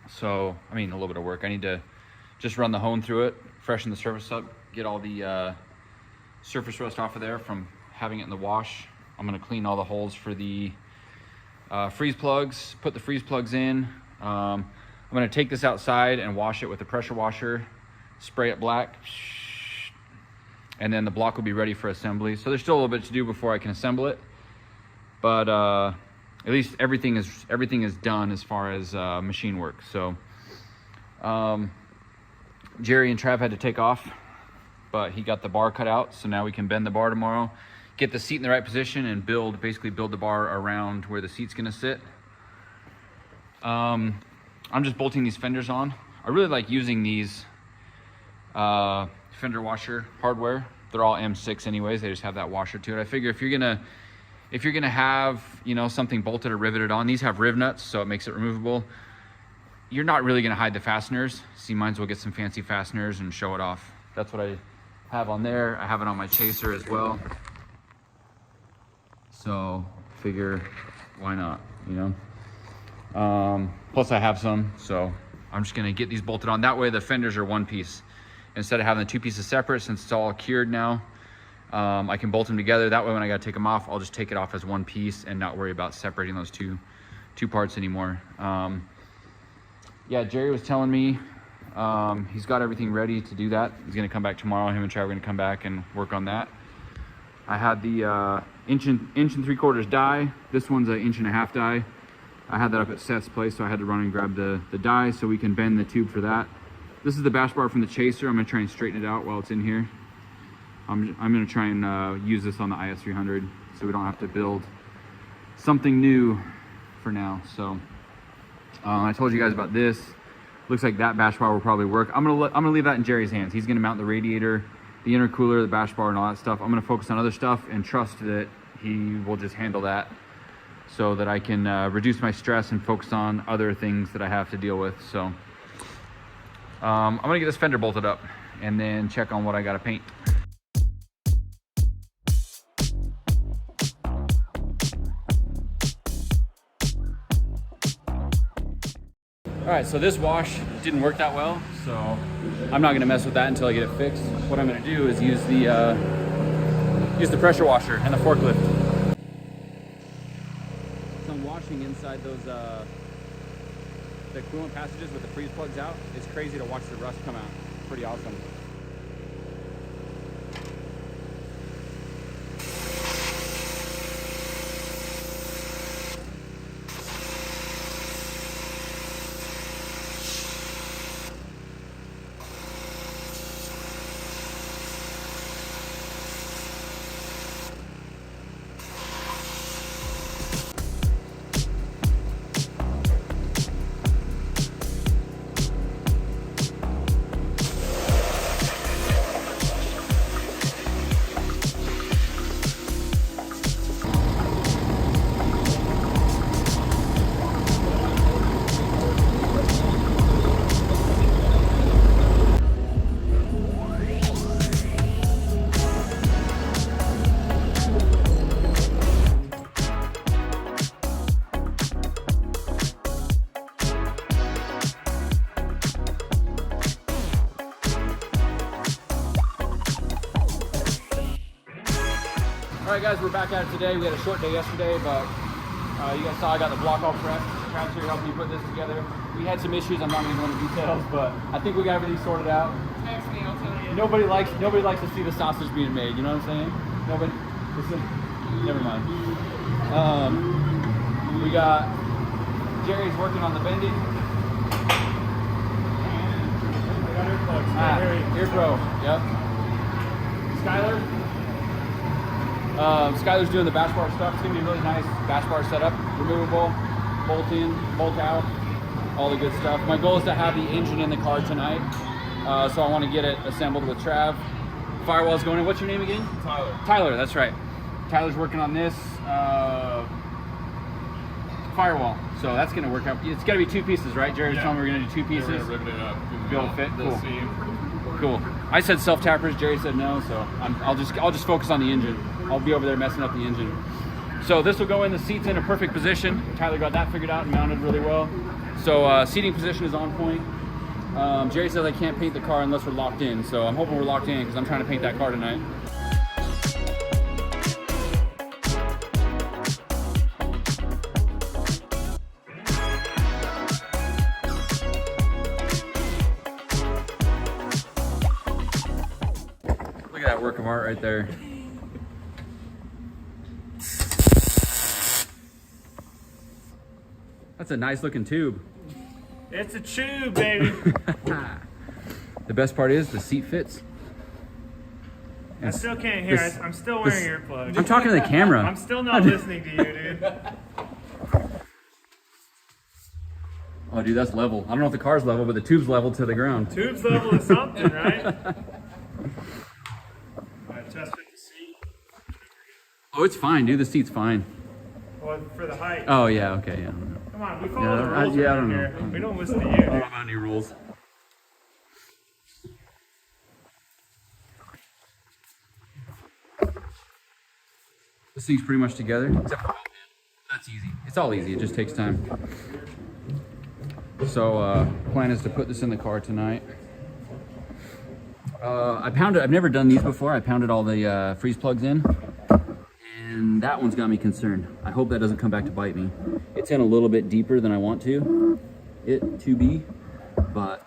So, I mean a little bit of work. I need to just run the hone through it, freshen the surface up, get all the surface rust off of there from having it in the wash. I'm gonna clean all the holes for the freeze plugs, put the freeze plugs in. I'm gonna take this outside and wash it with a pressure washer, spray it black, and then the block will be ready for assembly. So there's still a little bit to do before I can assemble it, but at least everything is done as far as machine work. So Jerry and Trav had to take off, but he got the bar cut out, so now we can bend the bar tomorrow, get the seat in the right position, and basically build the bar around where the seat's gonna sit. I'm just bolting these fenders on. I really like using these fender washer hardware. They're all M6 anyways, they just have that washer to it. I figure if you're gonna have, you know, something bolted or riveted on, these have riv nuts, so it makes it removable. You're not really gonna hide the fasteners. So you might as well get some fancy fasteners and show it off. That's what I have on there. I have it on my chaser as well. So figure, why not, you know? Plus I have some, so I'm just gonna get these bolted on. That way the fenders are one piece. Instead of having the two pieces separate, since it's all cured now, I can bolt them together. That way when I gotta take them off, I'll just take it off as one piece and not worry about separating those two parts anymore. Yeah, Jerry was telling me he's got everything ready to do that. He's gonna come back tomorrow. Him and Trav are gonna come back and work on that. I had the inch and 3/4 die. This one's an 1.5 inch die. I had that up at Seth's place, so I had to run and grab the die so we can bend the tube for that. This is the bash bar from the chaser. I'm gonna try and straighten it out while it's in here. I'm gonna try and use this on the IS300 so we don't have to build something new for now. So I told you guys about this. Looks like that bash bar will probably work. I'm gonna leave that in Jerry's hands. He's gonna mount the radiator, the intercooler, the bash bar, and all that stuff. I'm gonna focus on other stuff and trust that he will just handle that, so that I can reduce my stress and focus on other things that I have to deal with. So I'm gonna get this fender bolted up and then check on what I gotta paint. All right, so this wash didn't work that well, so I'm not gonna mess with that until I get it fixed. What I'm gonna do is use the pressure washer and the forklift. So I'm washing inside those the coolant passages with the freeze plugs out. It's crazy to watch the rust come out. It's pretty awesome. All right, guys, we're back at it today. We had a short day yesterday, but you guys saw I got the block all prepped. Travis here helping me put this together. We had some issues. I'm not going to go into details, but I think we got everything sorted out. Text me, I'll tell you. Nobody likes to see the sausage being made. You know what I'm saying? Nobody. Listen, never mind. We got Jerry's working on the bending. We got earplugs. Ear Pro. Yep. Skylar. Skylar's doing the bash bar stuff. It's gonna be a really nice bash bar setup. Removable, bolt in, bolt out, all the good stuff. My goal is to have the engine in the car tonight. So I want to get it assembled with Trav. Firewall's going in. What's your name again? Tyler. Tyler, that's right. Tyler's working on this firewall. So that's gonna work out. It's gotta be two pieces, right? Jerry's telling me we're gonna do two pieces. We're gonna rivet it up. Be able to fit. Cool. Seam. Cool. I said self tappers. Jerry said no. So I'll just focus on the engine. I'll be over there messing up the engine. So this will go in. The seat's in a perfect position. Tyler got that figured out and mounted really well. So seating position is on point. Jerry says I can't paint the car unless we're locked in. So I'm hoping we're locked in because I'm trying to paint that car tonight. Look at that work of art right there. That's a nice looking tube. It's a tchoobe, baby. The best part is the seat fits. I still can't hear. I'm still wearing earplugs. I'm talking to the camera. I'm still not listening to you, dude. Oh, dude, that's level. I don't know if the car's level, but the tube's level to the ground. Tube's level to something, right? Alright, test with the seat. Oh, it's fine, dude. The seat's fine. Well, for the height. Oh, yeah, okay, yeah. Come on, we follow the rules I around don't here. know. We don't listen to you, I don't know dude. about any rules. The seat's pretty much together, except for that's easy. It's all easy. It just takes time. So, plan is to put this in the car tonight. I've never done these before. I pounded all the freeze plugs in, and that one's got me concerned. I hope that doesn't come back to bite me. It's in a little bit deeper than I want to be, but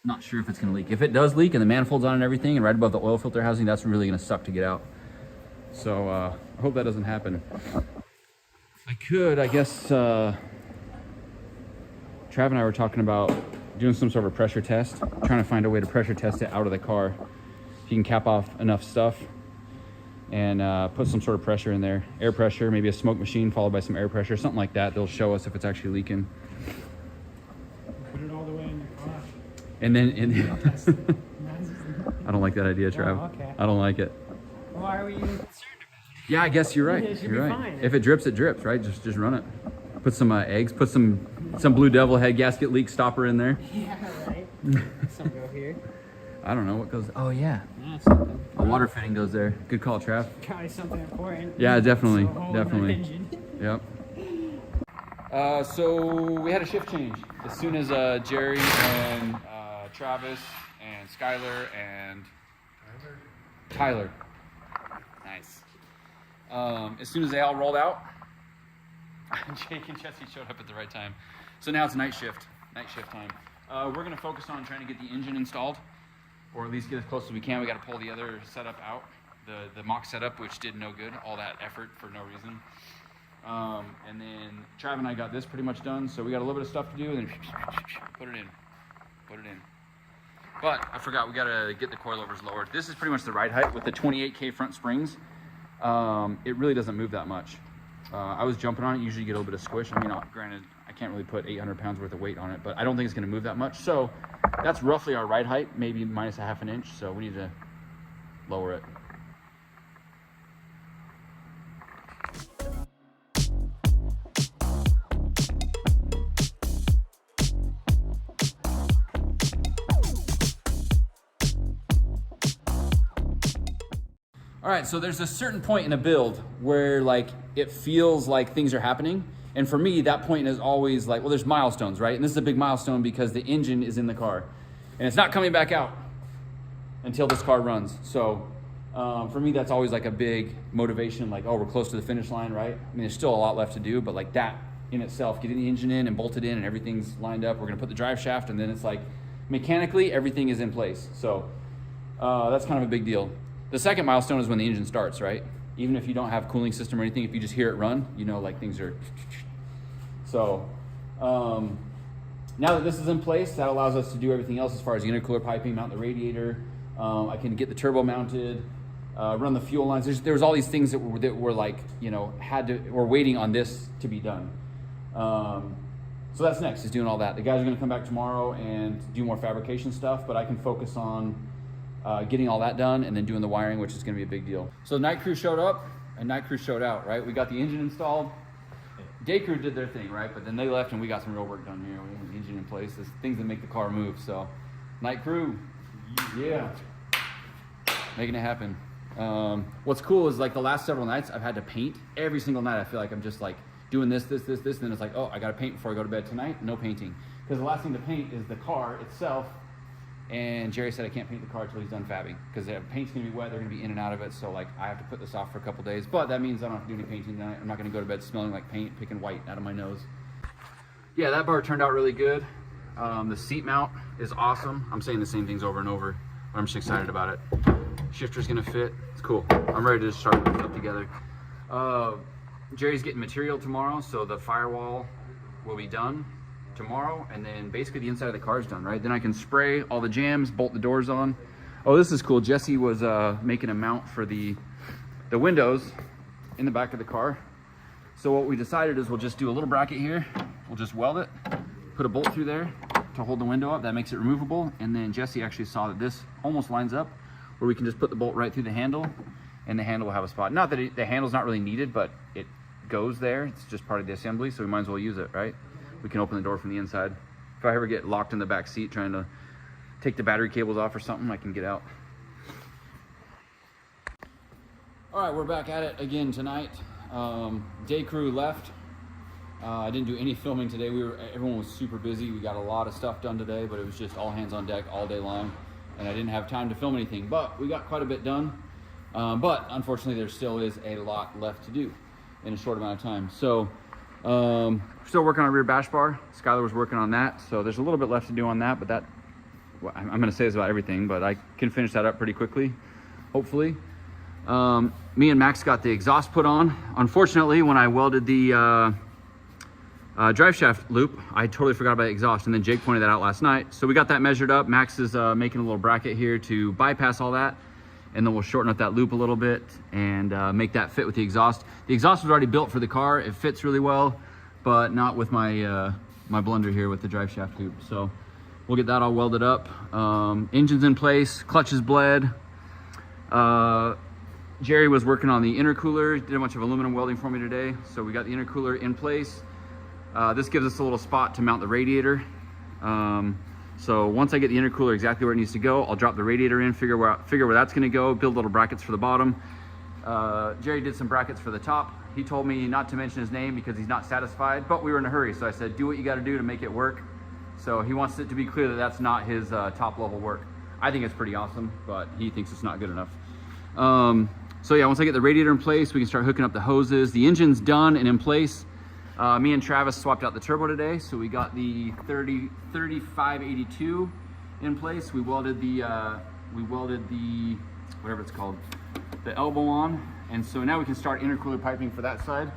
not sure if it's gonna leak. If it does leak and the manifold's on and everything, and right above the oil filter housing, that's really gonna suck to get out. So I hope that doesn't happen. I could, I guess, Trav and I were talking about doing some sort of a pressure test, trying to find a way to pressure test it out of the car. If you can cap off enough stuff and put some sort of pressure in there. Air pressure, maybe a smoke machine followed by some air pressure, something like that. They'll show us if it's actually leaking. Put it all the way in your car. And then, I don't like that idea, Trav. Oh, okay. I don't like it. Why are we even concerned about it? Yeah, I guess you're right. It should You're be right. fine. If it drips, right? Just run it. Put some eggs. Put some Blue Devil head gasket leak stopper in there. Yeah, right. Some go here. I don't know what goes. Oh yeah, That's something. a water fitting goes there. Good call, Trav. Probably something important. Yeah, definitely, So hold the definitely. engine. Yep. So we had a shift change as soon as Jerry and Travis and Skylar and Tyler. Nice. As soon as they all rolled out, Jake and Jesse showed up at the right time. So now it's night shift time. We're gonna focus on trying to get the engine installed, or at least get as close as we can. We got to pull the other setup out, the mock setup, which did no good. All that effort for no reason. And then Trav and I got this pretty much done, so we got a little bit of stuff to do, and then put it in. But I forgot, we got to get the coilovers lowered. This is pretty much the ride height with the 28K front springs. It really doesn't move that much. I was jumping on it. Usually you get a little bit of squish. I mean, granted, I can't really put 800 pounds worth of weight on it, but I don't think it's going to move that much. So that's roughly our ride height, maybe minus a half an inch. So we need to lower it. All right, so there's a certain point in a build where like it feels like things are happening. And for me, that point is always like, well, there's milestones, right? And this is a big milestone because the engine is in the car and it's not coming back out until this car runs. So for me, that's always like a big motivation, like, oh, we're close to the finish line, right? I mean, there's still a lot left to do, but like that in itself, getting the engine in and bolted in and everything's lined up. We're gonna put the drive shaft and then it's like mechanically, everything is in place. So that's kind of a big deal. The second milestone is when the engine starts, right? Even if you don't have cooling system or anything, if you just hear it run, you know, like things are. So now that this is in place, that allows us to do everything else as far as the intercooler piping, mount the radiator. I can get the turbo mounted, run the fuel lines. There was all these things that were like, you know, were waiting on this to be done. So that's next, is doing all that. The guys are gonna come back tomorrow and do more fabrication stuff, but I can focus on getting all that done and then doing the wiring, which is going to be a big deal. So night crew showed up and night crew showed out, right? We got the engine installed. Day crew did their thing, right? But then they left and we got some real work done here. We have the engine in place. There's things that make the car move. So night crew, yeah, making it happen. What's cool is like the last several nights I've had to paint. Every single night I feel like I'm just like doing this, and then it's like, oh, I got to paint before I go to bed tonight. No painting. Because the last thing to paint is the car itself. And Jerry said I can't paint the car until he's done fabbing because the paint's gonna be wet. They're gonna be in and out of it. So like I have to put this off for a couple days. But that means I don't have to do any painting tonight. I'm not gonna go to bed smelling like paint, picking white out of my nose. Yeah, that bar turned out really good. The seat mount is awesome. I'm saying the same things over and over, but I'm just excited about it. Shifter's gonna fit. It's cool. I'm ready to just start putting stuff together. Jerry's getting material tomorrow, so the firewall will be done tomorrow, and then basically the inside of the car is done, right? Then I can spray all the jams, bolt the doors on. Oh, this is cool. Jesse was making a mount for the windows in the back of the car. So what we decided is we'll just do a little bracket here. We'll just weld it, put a bolt through there to hold the window up. That makes it removable. And then Jesse actually saw that this almost lines up where we can just put the bolt right through the handle, and the handle will have a spot. Not that the handle's not really needed, but it goes there. It's just part of the assembly, so we might as well use it, right? We can open the door from the inside. If I ever get locked in the back seat trying to take the battery cables off or something, I can get out. All right, we're back at it again tonight. Day crew left. I didn't do any filming today. Everyone was super busy. We got a lot of stuff done today, but it was just all hands on deck all day long, and I didn't have time to film anything. But we got quite a bit done. But unfortunately, there still is a lot left to do in a short amount of time. So. Still working on a rear bash bar. Skylar was working on that, so there's a little bit left to do on that, but well, I'm going to say this about everything, but I can finish that up pretty quickly, hopefully. Me and Max got the exhaust put on. Unfortunately, when I welded the drive shaft loop, I totally forgot about the exhaust, and then Jake pointed that out last night. So we got that measured up. Max is making a little bracket here to bypass all that, and then we'll shorten up that loop a little bit and make that fit with the exhaust. The exhaust was already built for the car. It fits really well, but not with my my blender here with the drive shaft tube. So we'll get that all welded up. Engine's in place, clutch is bled. Jerry was working on the intercooler, did a bunch of aluminum welding for me today. So we got the intercooler in place. This gives us a little spot to mount the radiator. So once I get the intercooler exactly where it needs to go, I'll drop the radiator in, figure where that's gonna go, build little brackets for the bottom. Jerry did some brackets for the top. He told me not to mention his name because he's not satisfied, but we were in a hurry. So I said, do what you gotta do to make it work. So he wants it to be clear that that's not his top level work. I think it's pretty awesome, but he thinks it's not good enough. So yeah, once I get the radiator in place, we can start hooking up the hoses. The engine's done and in place. Me and Travis swapped out the turbo today, so we got the 3582 in place. We welded the whatever it's called, the elbow on, and so now we can start intercooler piping for that side.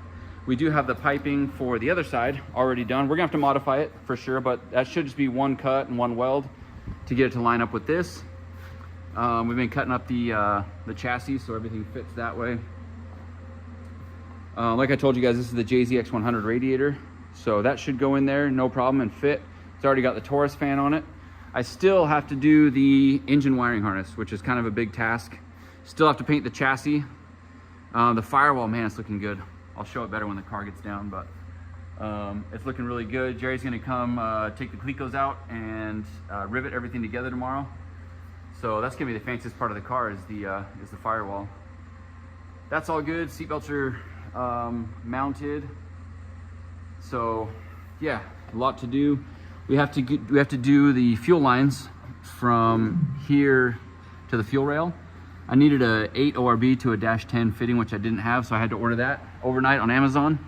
We do have the piping for the other side already done. We're gonna have to modify it for sure, but that should just be one cut and one weld to get it to line up with this. We've been cutting up the chassis so everything fits that way. Like I told you guys, this is the JZX100 radiator, so that should go in there no problem and fit. It's already got the Taurus fan on it. I still have to do the engine wiring harness, which is kind of a big task. Still have to paint the chassis. The firewall, man, it's looking good. I'll show it better when the car gets down, but it's looking really good. Jerry's gonna come take the clecos out and rivet everything together tomorrow. So that's gonna be the fanciest part of the car is the firewall. That's all good. Seatbelts are mounted. So yeah, a lot to do. We have to do the fuel lines from here to the fuel rail. I needed a 8 ORB to a -10 fitting, which I didn't have, so I had to order that overnight on Amazon.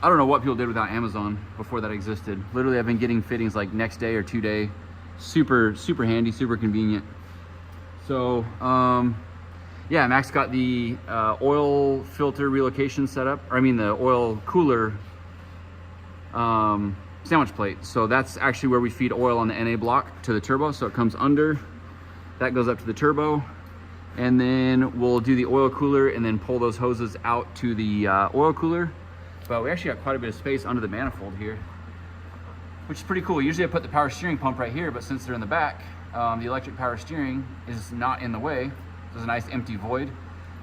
I don't know what people did without Amazon before that existed. Literally, I've been getting fittings like next day or 2 day. Super handy, super convenient. So yeah, Max got the oil filter relocation set up, or I mean the oil cooler sandwich plate. So that's actually where we feed oil on the NA block to the turbo. So it comes under, that goes up to the turbo, and then we'll do the oil cooler and then pull those hoses out to the oil cooler. But we actually got quite a bit of space under the manifold here, which is pretty cool. Usually I put the power steering pump right here, but since they're in the back, the electric power steering is not in the way. There's a nice empty void.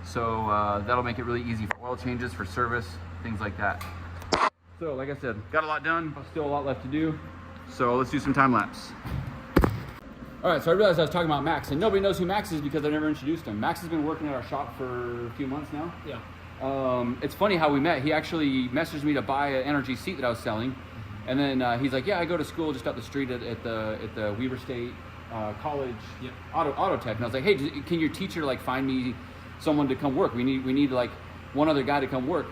So that'll make it really easy for oil changes, for service, things like that. So like I said, got a lot done, but still a lot left to do. So let's do some time lapse. All right, so I realized I was talking about Max, and nobody knows who Max is because I never introduced him. Max has been working at our shop for a few months now. Yeah. It's funny how we met. He actually messaged me to buy an energy seat that I was selling. And then he's like, yeah, I go to school just up the street at the Weber State College auto tech. And I was like, hey, can your teacher like find me someone to come work? We need like one other guy to come work.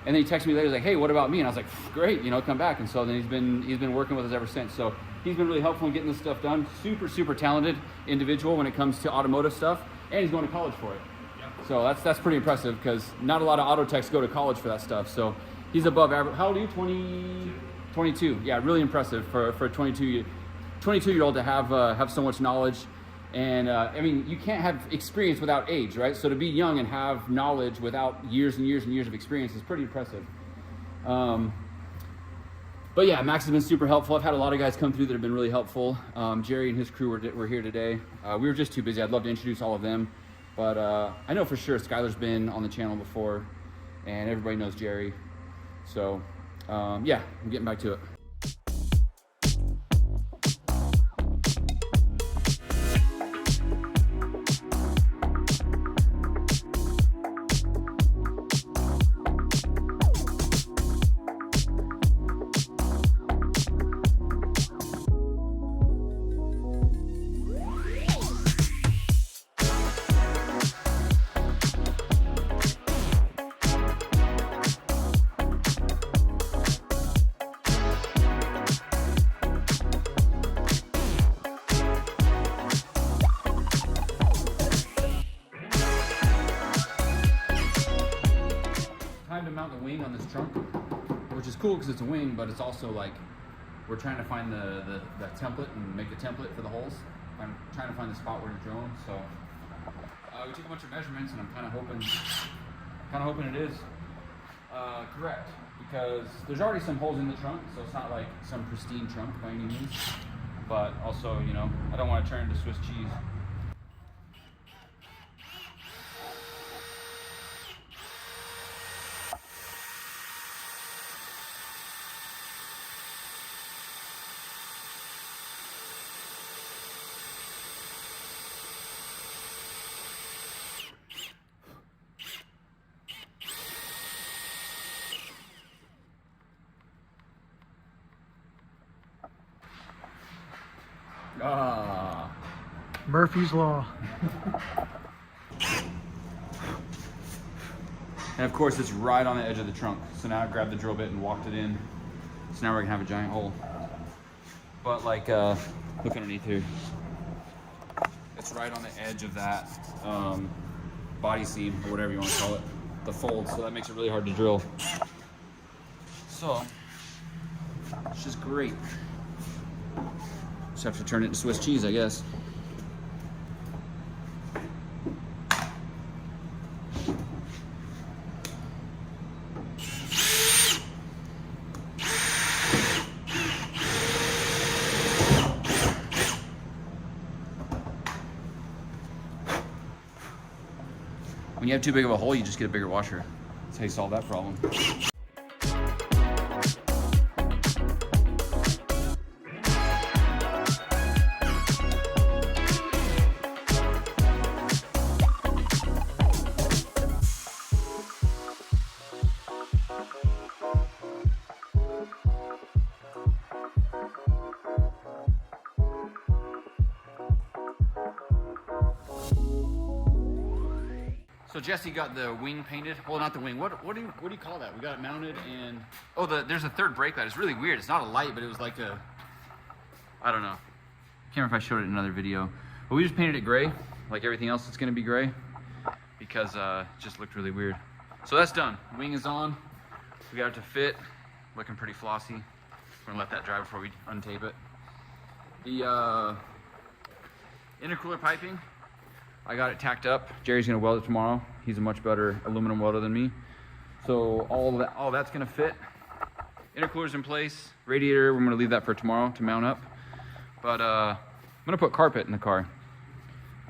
And then he texted me later, like, hey, what about me? And I was like, great, you know, come back. And so then he's been working with us ever since. So he's been really helpful in getting this stuff done. Super talented individual when it comes to automotive stuff, and he's going to college for it. Yeah. So that's pretty impressive because not a lot of auto techs go to college for that stuff. So he's above average. How old are you? 22. Yeah, really impressive for a 22-year-old to have so much knowledge. And I mean, you can't have experience without age, right? So to be young and have knowledge without years and years and years of experience is pretty impressive. But yeah, Max has been super helpful. I've had a lot of guys come through that have been really helpful. Jerry and his crew were here today. We were just too busy. I'd love to introduce all of them. But I know for sure Skylar's been on the channel before, and everybody knows Jerry. So yeah, I'm getting back to it. To mount the wing on this trunk, which is cool because it's a wing, but it's also like we're trying to find the template and make the template for the holes. I'm trying to find the spot where to drill them. So we took a bunch of measurements, and I'm kind of hoping it is correct, because there's already some holes in the trunk, so it's not like some pristine trunk by any means. But also, you know, I don't want to turn into Swiss cheese. Ah. Murphy's Law. And of course it's right on the edge of the trunk. So now I grabbed the drill bit and walked it in. So now we're gonna have a giant hole. But like, look underneath here. It's right on the edge of that body seam, or whatever you want to call it, the fold. So that makes it really hard to drill. So, it's just great. Just have to turn it into Swiss cheese, I guess. When you have too big of a hole, you just get a bigger washer. That's how you solve that problem. So Jesse got the wing painted. Well, not the wing. What do you call that? We got it mounted, and oh, there's a third brake light. It's really weird. It's not a light, but it was like a, I don't know. Can't remember if I showed it in another video. But we just painted it gray, like everything else that's gonna be gray, because it just looked really weird. So that's done. Wing is on. We got it to fit. Looking pretty flossy. We're gonna let that dry before we untape it. The intercooler piping, I got it tacked up. Jerry's gonna weld it tomorrow. He's a much better aluminum welder than me. So all that's gonna fit. Intercooler's in place. Radiator, we're gonna leave that for tomorrow to mount up. But I'm gonna put carpet in the car.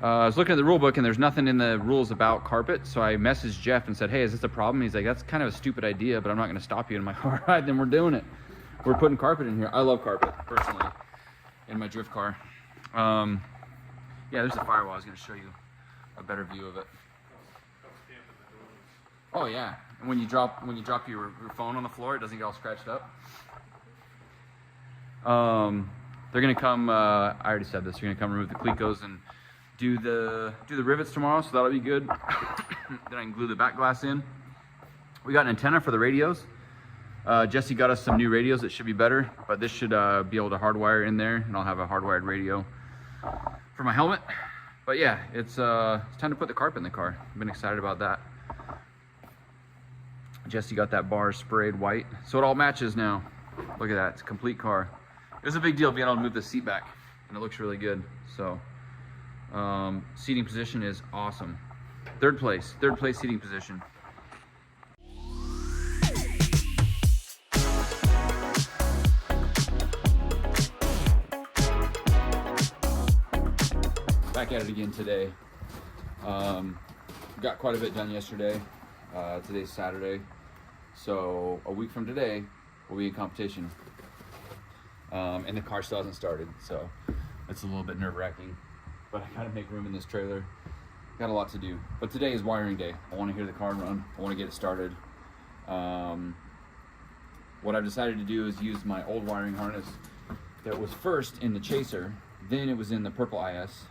I was looking at the rule book and there's nothing in the rules about carpet. So I messaged Jeff and said, hey, is this a problem? He's like, that's kind of a stupid idea, but I'm not gonna stop you in my car ride. Then we're doing it. We're putting carpet in here. I love carpet, personally, in my drift car. Yeah, there's the firewall. I was gonna show you a better view of it. Oh yeah, and when you drop your phone on the floor, it doesn't get all scratched up. They're gonna come. I already said this. They're gonna come remove the clearcoats and do the rivets tomorrow, so that'll be good. Then I can glue the back glass in. We got an antenna for the radios. Jesse got us some new radios that should be better, but this should be able to hardwire in there, and I'll have a hardwired radio for my helmet. But yeah, it's time to put the carpet in the car. I've been excited about that. Jesse got that bar sprayed white, so it all matches now. Look at that, it's a complete car. It was a big deal being able to move the seat back, and it looks really good. So, seating position is awesome. Third place seating position. Back at it again today. Got quite a bit done yesterday. Today's Saturday, so a week from today we'll be in competition. And the car still hasn't started, so it's a little bit nerve-wracking. But I gotta make room in this trailer. Got a lot to do. But today is wiring day. I want to hear the car run. I want to get it started. What I've decided to do is use my old wiring harness that was first in the Chaser, then it was in the Purple IS.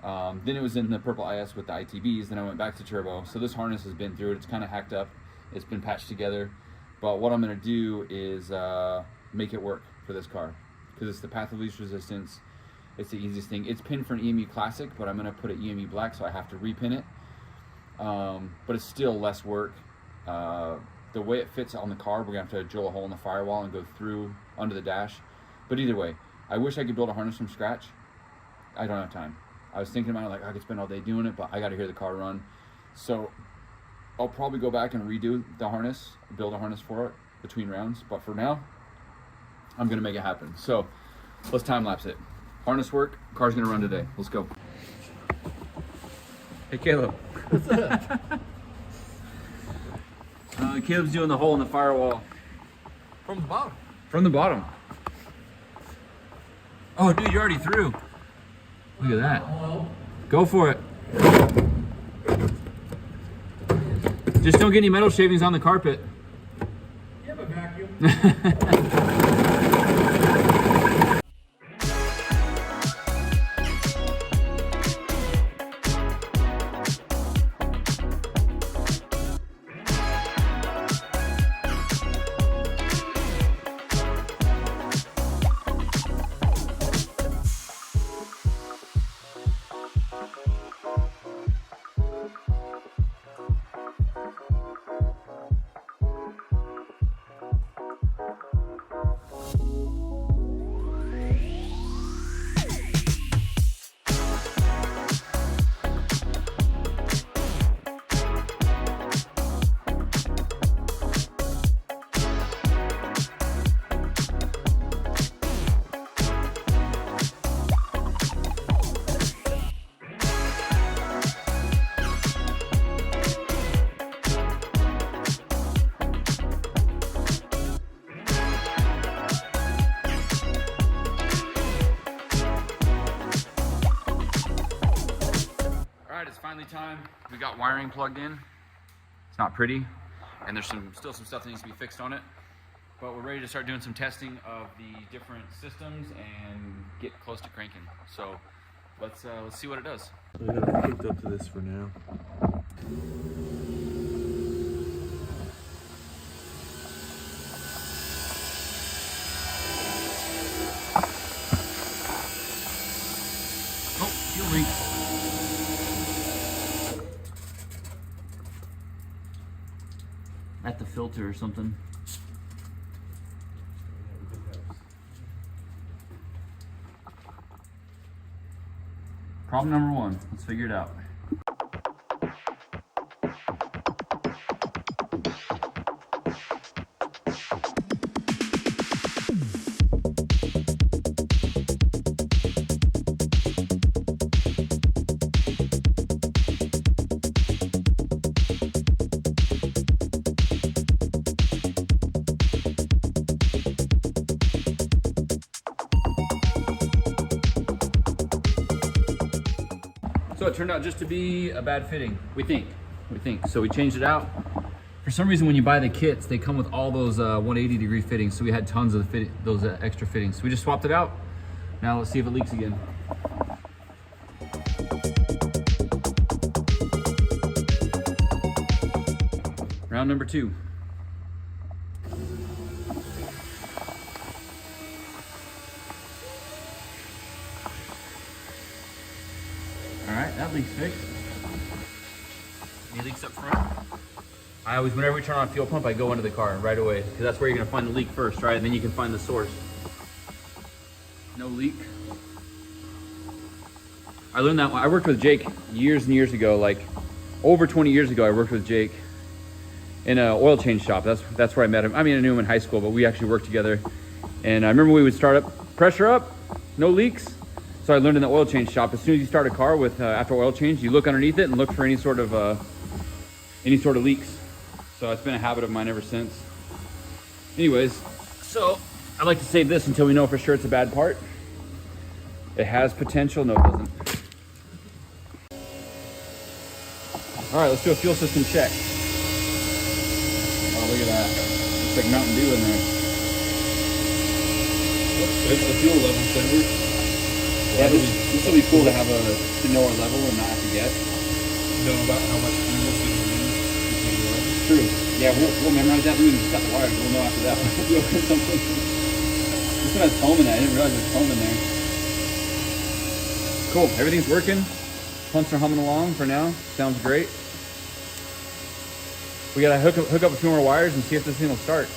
Then it was in the Purple IS with the ITBs, then I went back to Turbo. So this harness has been through it. It's kind of hacked up. It's been patched together. But what I'm going to do is make it work for this car, because it's the path of least resistance. It's the easiest thing. It's pinned for an EMU Classic, but I'm going to put it EMU Black, so I have to repin it. But it's still less work. The way it fits on the car, we're going to have to drill a hole in the firewall and go through under the dash. But either way, I wish I could build a harness from scratch. I don't have time. I was thinking about it, like I could spend all day doing it, but I got to hear the car run. So I'll probably go back and redo the harness, build a harness for it between rounds. But for now, I'm gonna make it happen. So let's time lapse it. Harness work, car's gonna run today. Let's go. Hey Kaleb. What's up? Caleb's doing the hole in the firewall. From the bottom. From the bottom. Oh, dude, you're already through. Look at that. Go for it. Just don't get any metal shavings on the carpet. You have a vacuum. It's finally time. We got wiring plugged in. It's not pretty, and there's still some stuff that needs to be fixed on it. But we're ready to start doing some testing of the different systems and get close to cranking. So let's see what it does. I got it hooked up to this for now. Oh, fuel leak. At the filter or something. Problem number one. Let's figure it out. So it turned out just to be a bad fitting, we think. So we changed it out. For some reason, when you buy the kits, they come with all those 180-degree fittings. So we had tons of those extra fittings. So we just swapped it out. Now let's see if it leaks again. Round number 2. Alright, that leak's fixed. Any leaks up front? I always, whenever we turn on a fuel pump, I go into the car right away, because that's where you're going to find the leak first, right? And then you can find the source. No leak. I learned that, I worked with Jake years and years ago, like over 20 years ago I worked with Jake in an oil change shop. That's where I met him. I mean, I knew him in high school, but we actually worked together. And I remember we would start up, pressure up, no leaks. So I learned in the oil change shop, as soon as you start a car with after oil change, you look underneath it and look for any sort of leaks. So it's been a habit of mine ever since. Anyways, so I like to save this until we know for sure it's a bad part. It has potential, no it doesn't. All right, let's do a fuel system check. Oh, look at that. Looks like Mountain Dew in there. It's the fuel level sender. Yeah, this will be cool to have to know our level and not have to guess. Know about how much fuel is being used between runs. True. Yeah, we'll memorize that. We can just cut the wires. We'll know after that. This one has foam in it. I didn't realize there's foam in there. Cool. Everything's working. Pumps are humming along for now. Sounds great. We gotta hook up a few more wires and see if this thing will start.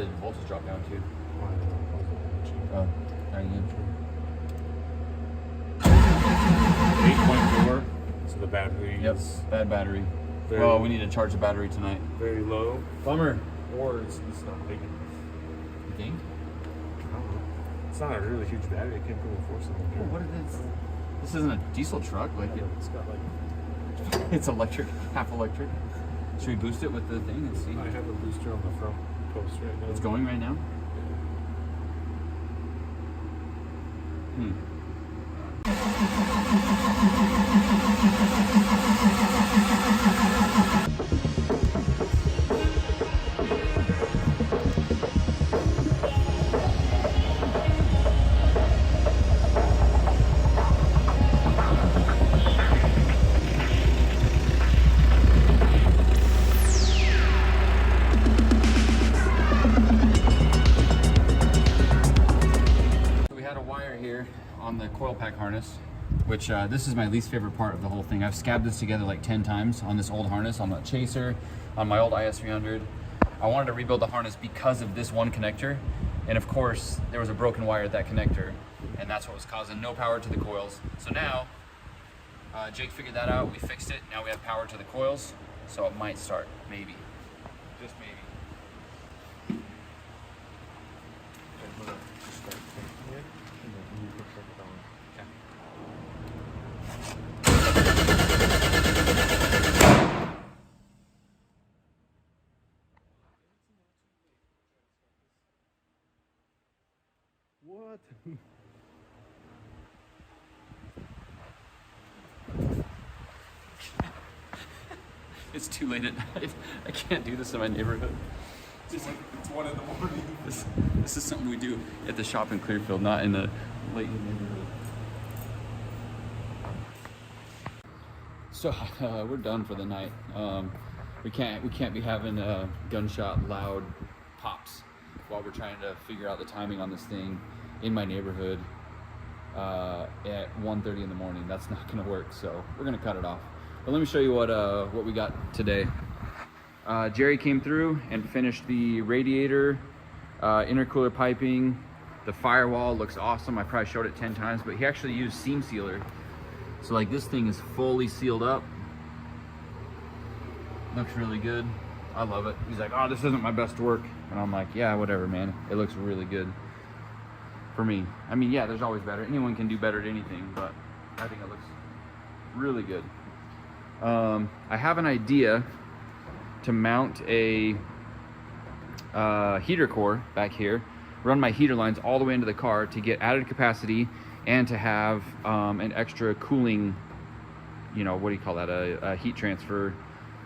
the voltage drop down too? Oh, there you go. 8.4. So the battery Yep, is bad battery. very, Well, we need to charge the battery tonight. very low. Bummer. Or it's not big enough. You think? I don't know. It's not a really huge battery. It can't go with 4 cylinder. What is this? This isn't a diesel truck. Like It's got like. it's electric, half electric. Should we boost it with the thing and see? I have a booster on the front post right now. It's going right now. On the coil pack harness, which this is my least favorite part of the whole thing. I've scabbed this together like 10 times on this old harness, on the Chaser, on my old IS300. I wanted to rebuild the harness because of this one connector, and of course there was a broken wire at that connector, and that's what was causing no power to the coils. So now Jake figured that out, we fixed it, now we have power to the coils, so it might start, maybe, just maybe. What? It's too late at night. I can't do this in my neighborhood. It's 1 in the morning. This is something we do at the shop in Clearfield, not in the late neighborhood. So we're done for the night. We can't be having gunshot loud pops while we're trying to figure out the timing on this thing in my neighborhood at 1:30 in the morning. That's not gonna work, so we're gonna cut it off. But let me show you what we got today. Jerry came through and finished the radiator, intercooler piping. The firewall looks awesome. I probably showed it 10 times, but he actually used seam sealer. So like this thing is fully sealed up. Looks really good. I love it. He's like, oh, this isn't my best work. And I'm like, yeah, whatever, man. It looks really good for me. I mean, yeah, there's always better. Anyone can do better at anything, but I think it looks really good. I have an idea to mount a heater core back here, run my heater lines all the way into the car to get added capacity and to have an extra cooling, you know, what do you call that? A heat transfer,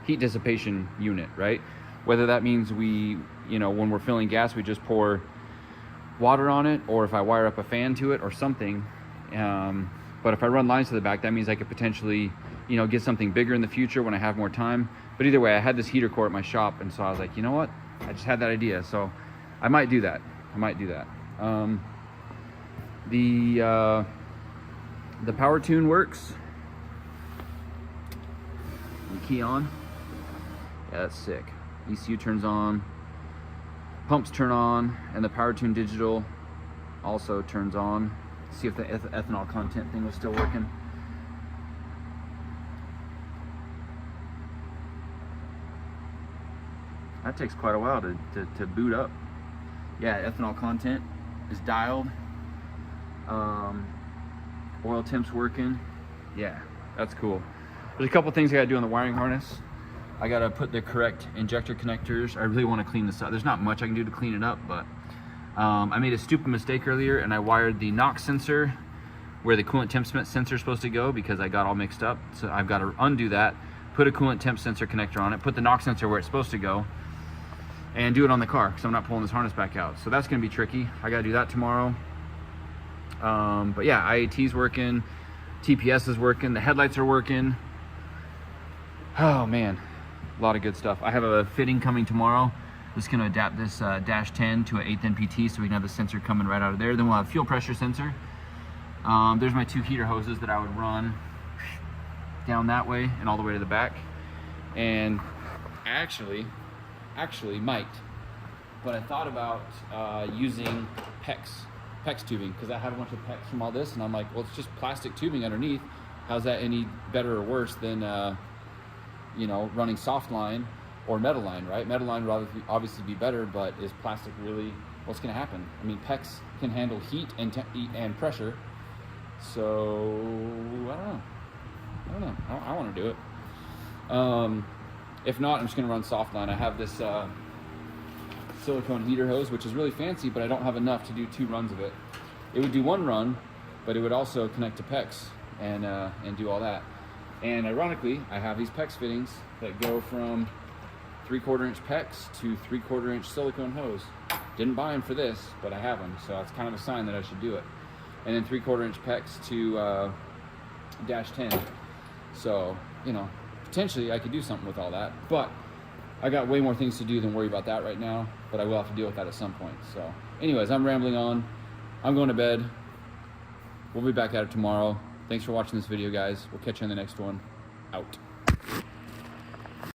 heat dissipation unit, right? Whether that means we, you know, when we're filling gas, we just pour water on it, or if I wire up a fan to it or something. But if I run lines to the back, that means I could potentially, you know, get something bigger in the future when I have more time. But either way, I had this heater core at my shop, and so I was like, you know what? I just had that idea, so I might do that. The power tune works. The key on. Yeah, that's sick. ECU turns on, pumps turn on, and the power tune digital also turns on. See if the ethanol content thing was still working. That takes quite a while to boot up. Yeah, ethanol content is dialed. Oil temp's working. Yeah, that's cool. There's a couple things I gotta do on the wiring harness. I gotta put the correct injector connectors. I really wanna clean this up. There's not much I can do to clean it up, but I made a stupid mistake earlier and I wired the NOx sensor where the coolant temp sensor is supposed to go because I got all mixed up. So I've got to undo that, put a coolant temp sensor connector on it, put the NOx sensor where it's supposed to go, and do it on the car because I'm not pulling this harness back out. So that's gonna be tricky. I gotta do that tomorrow. But yeah, IAT's working, TPS is working, the headlights are working. Oh man, a lot of good stuff. I have a fitting coming tomorrow. Just gonna adapt this dash 10 to an 8th NPT so we can have the sensor coming right out of there. Then we'll have fuel pressure sensor. There's my 2 heater hoses that I would run down that way and all the way to the back. And actually might but I thought about using PEX tubing, because I have a bunch of PEX from all this, and I'm like, well, it's just plastic tubing underneath. How's that any better or worse than you know, running soft line or metal line, right? Metal line would obviously be better, but is plastic really, what's going to happen? I mean, PEX can handle heat and pressure, so I don't know. I want to do it. If not, I'm just going to run soft line. I have this silicone heater hose, which is really fancy, but I don't have enough to do 2 runs of it. It would do 1 run, but it would also connect to PEX and do all that. And ironically, I have these PEX fittings that go from 3/4 inch PEX to 3/4 inch silicone hose. Didn't buy them for this, but I have them, so that's kind of a sign that I should do it. And then 3/4 inch PEX to dash 10. So, you know, potentially I could do something with all that, but I got way more things to do than worry about that right now, but I will have to deal with that at some point. So anyways, I'm rambling on. I'm going to bed. We'll be back at it tomorrow. Thanks for watching this video, guys. We'll catch you on the next one. Out.